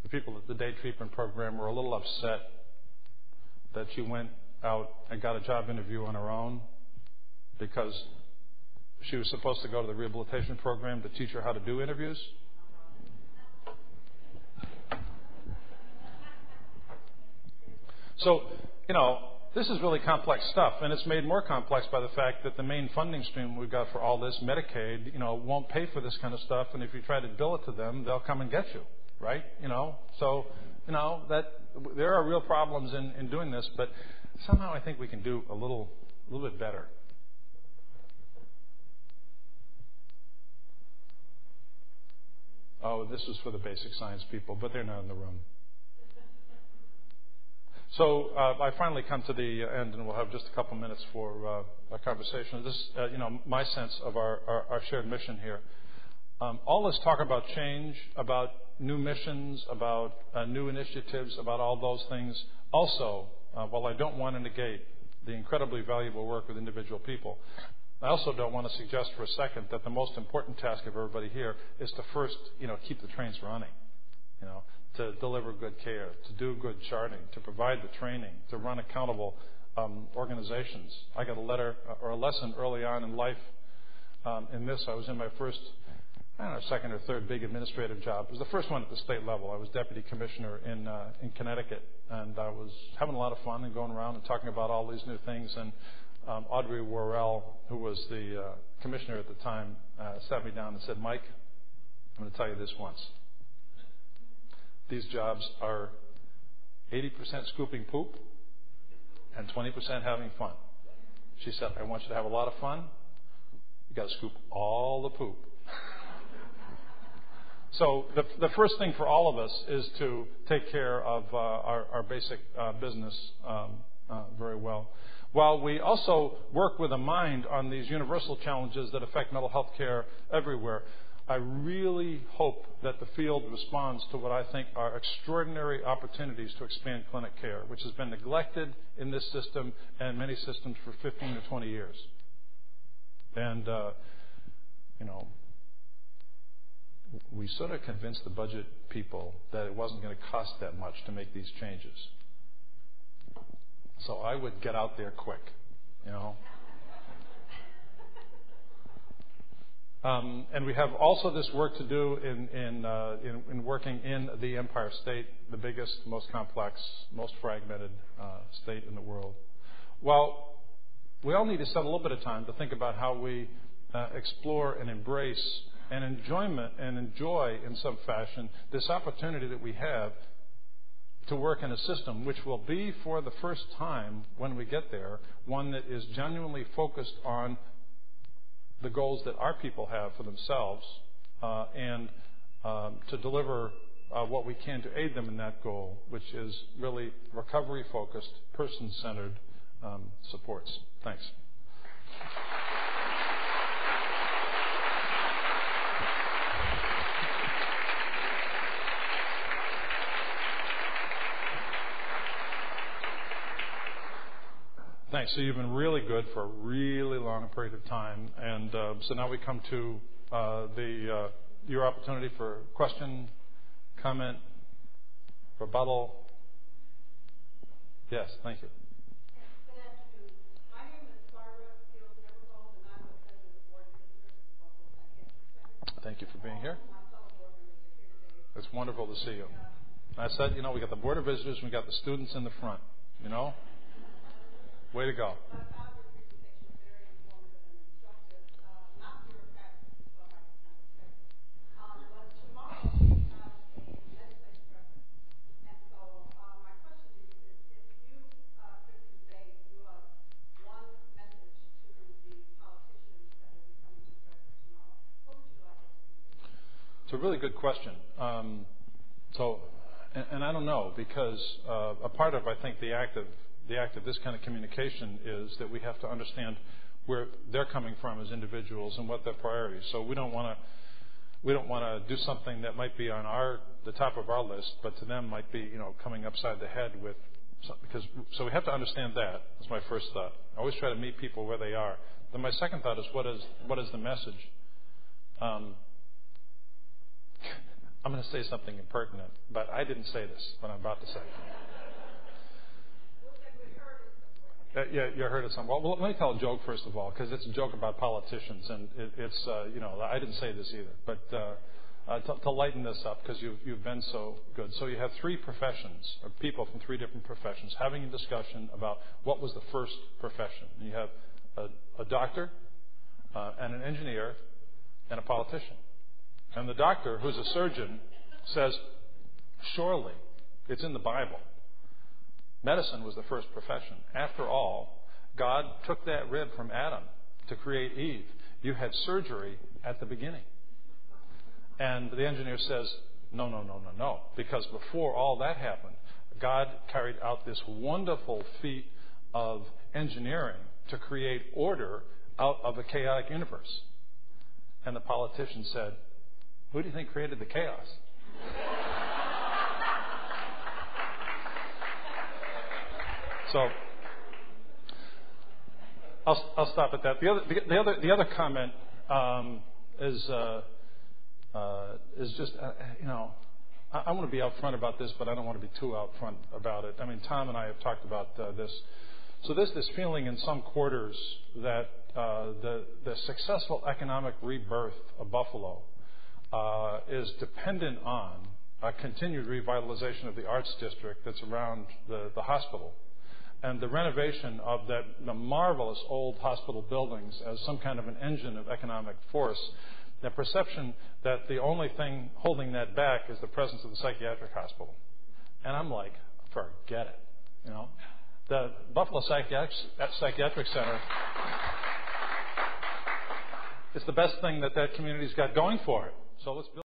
the people at the day treatment program were a little upset that she went out and got a job interview on her own because she was supposed to go to the rehabilitation program to teach her how to do interviews. So, this is really complex stuff, and it's made more complex by the fact that the main funding stream we've got for all this, Medicaid, won't pay for this kind of stuff, and if you try to bill it to them, they'll come and get you, right? So, that there are real problems in doing this, but somehow I think we can do a little bit better. Oh, this was for the basic science people, but they're not in the room. So I finally come to the end, and we'll have just a couple minutes for a conversation. This, my sense of our shared mission here. All this talk about change, about new missions, about new initiatives, about all those things. Also, while I don't want to negate the incredibly valuable work with individual people, I also don't want to suggest for a second that the most important task of everybody here is to first, keep the trains running, to deliver good care, to do good charting, to provide the training, to run accountable organizations. I got a letter or a lesson early on in life in this. I was in my first, second or third big administrative job. It was the first one at the state level. I was deputy commissioner in Connecticut, and I was having a lot of fun and going around and talking about all these new things. And Audrey Worrell, who was the commissioner at the time, sat me down and said, "Mike, I'm going to tell you this once. These jobs are 80% scooping poop and 20% having fun." She said, "I want you to have a lot of fun. You got to scoop all the poop." So the first thing for all of us is to take care of our basic business very well, while we also work with a mind on these universal challenges that affect mental health care everywhere. I really hope that the field responds to what I think are extraordinary opportunities to expand clinic care, which has been neglected in this system and many systems for 15 to 20 years. And, we sort of convinced the budget people that it wasn't going to cost that much to make these changes. So I would get out there quick, And we have also this work to do in working in the Empire State, the biggest, most complex, most fragmented state in the world. Well, we all need to spend a little bit of time to think about how we explore and embrace and enjoy in some fashion this opportunity that we have to work in a system which will be, for the first time when we get there, one that is genuinely focused on the goals that our people have for themselves and to deliver what we can to aid them in that goal, which is really recovery-focused, person-centered supports. Thanks. Thanks. So you've been really good for a really long period of time, and so now we come to your opportunity for question, comment, rebuttal. Yes, thank you. Good afternoon. My name is Barbara Fields Evergold, and I'm the president of the Board of Visitors of Buffalo Psychiatric Center. Thank you for being here. My fellow board members are here today. It's wonderful to see you. I said, we got the Board of Visitors, and we got the students in the front, Way to go. I found your presentation very informative and instructive, not bureaucratic, which is what I kind of expected. But tomorrow we have a It's a really good question. And I don't know, because a part of, I think, the act of this kind of communication is that we have to understand where they're coming from as individuals and what their priorities. So we don't want to do something that might be on the top of our list, but to them might be, coming upside the head with. So we have to understand that. That's my first thought. I always try to meet people where they are. Then my second thought is what is the message? I'm going to say something impertinent, but I didn't say this, what I'm about to say. Yeah, you heard it somewhere. Well, let me tell a joke first of all, because it's a joke about politicians, and it's I didn't say this either, but to lighten this up, because you've been so good. So you have three professions, or people from three different professions, having a discussion about what was the first profession. And you have a doctor, and an engineer, and a politician. And the doctor, who's a surgeon, says, surely, it's in the Bible. Medicine was the first profession. After all, God took that rib from Adam to create Eve. You had surgery at the beginning. And the engineer says, no, because before all that happened, God carried out this wonderful feat of engineering to create order out of a chaotic universe. And the politician said, who do you think created the chaos? So I'll stop at that. The other comment is just I want to be upfront about this, but I don't want to be too upfront about it. I mean, Tom and I have talked about this. So there's this feeling in some quarters that the successful economic rebirth of Buffalo is dependent on a continued revitalization of the arts district that's around the hospital, and the renovation of the marvelous old hospital buildings as some kind of an engine of economic force. The perception that the only thing holding that back is the presence of the psychiatric hospital. And I'm like, forget it. The Buffalo Psychiatric Center is the best thing that community's got going for it. So let's build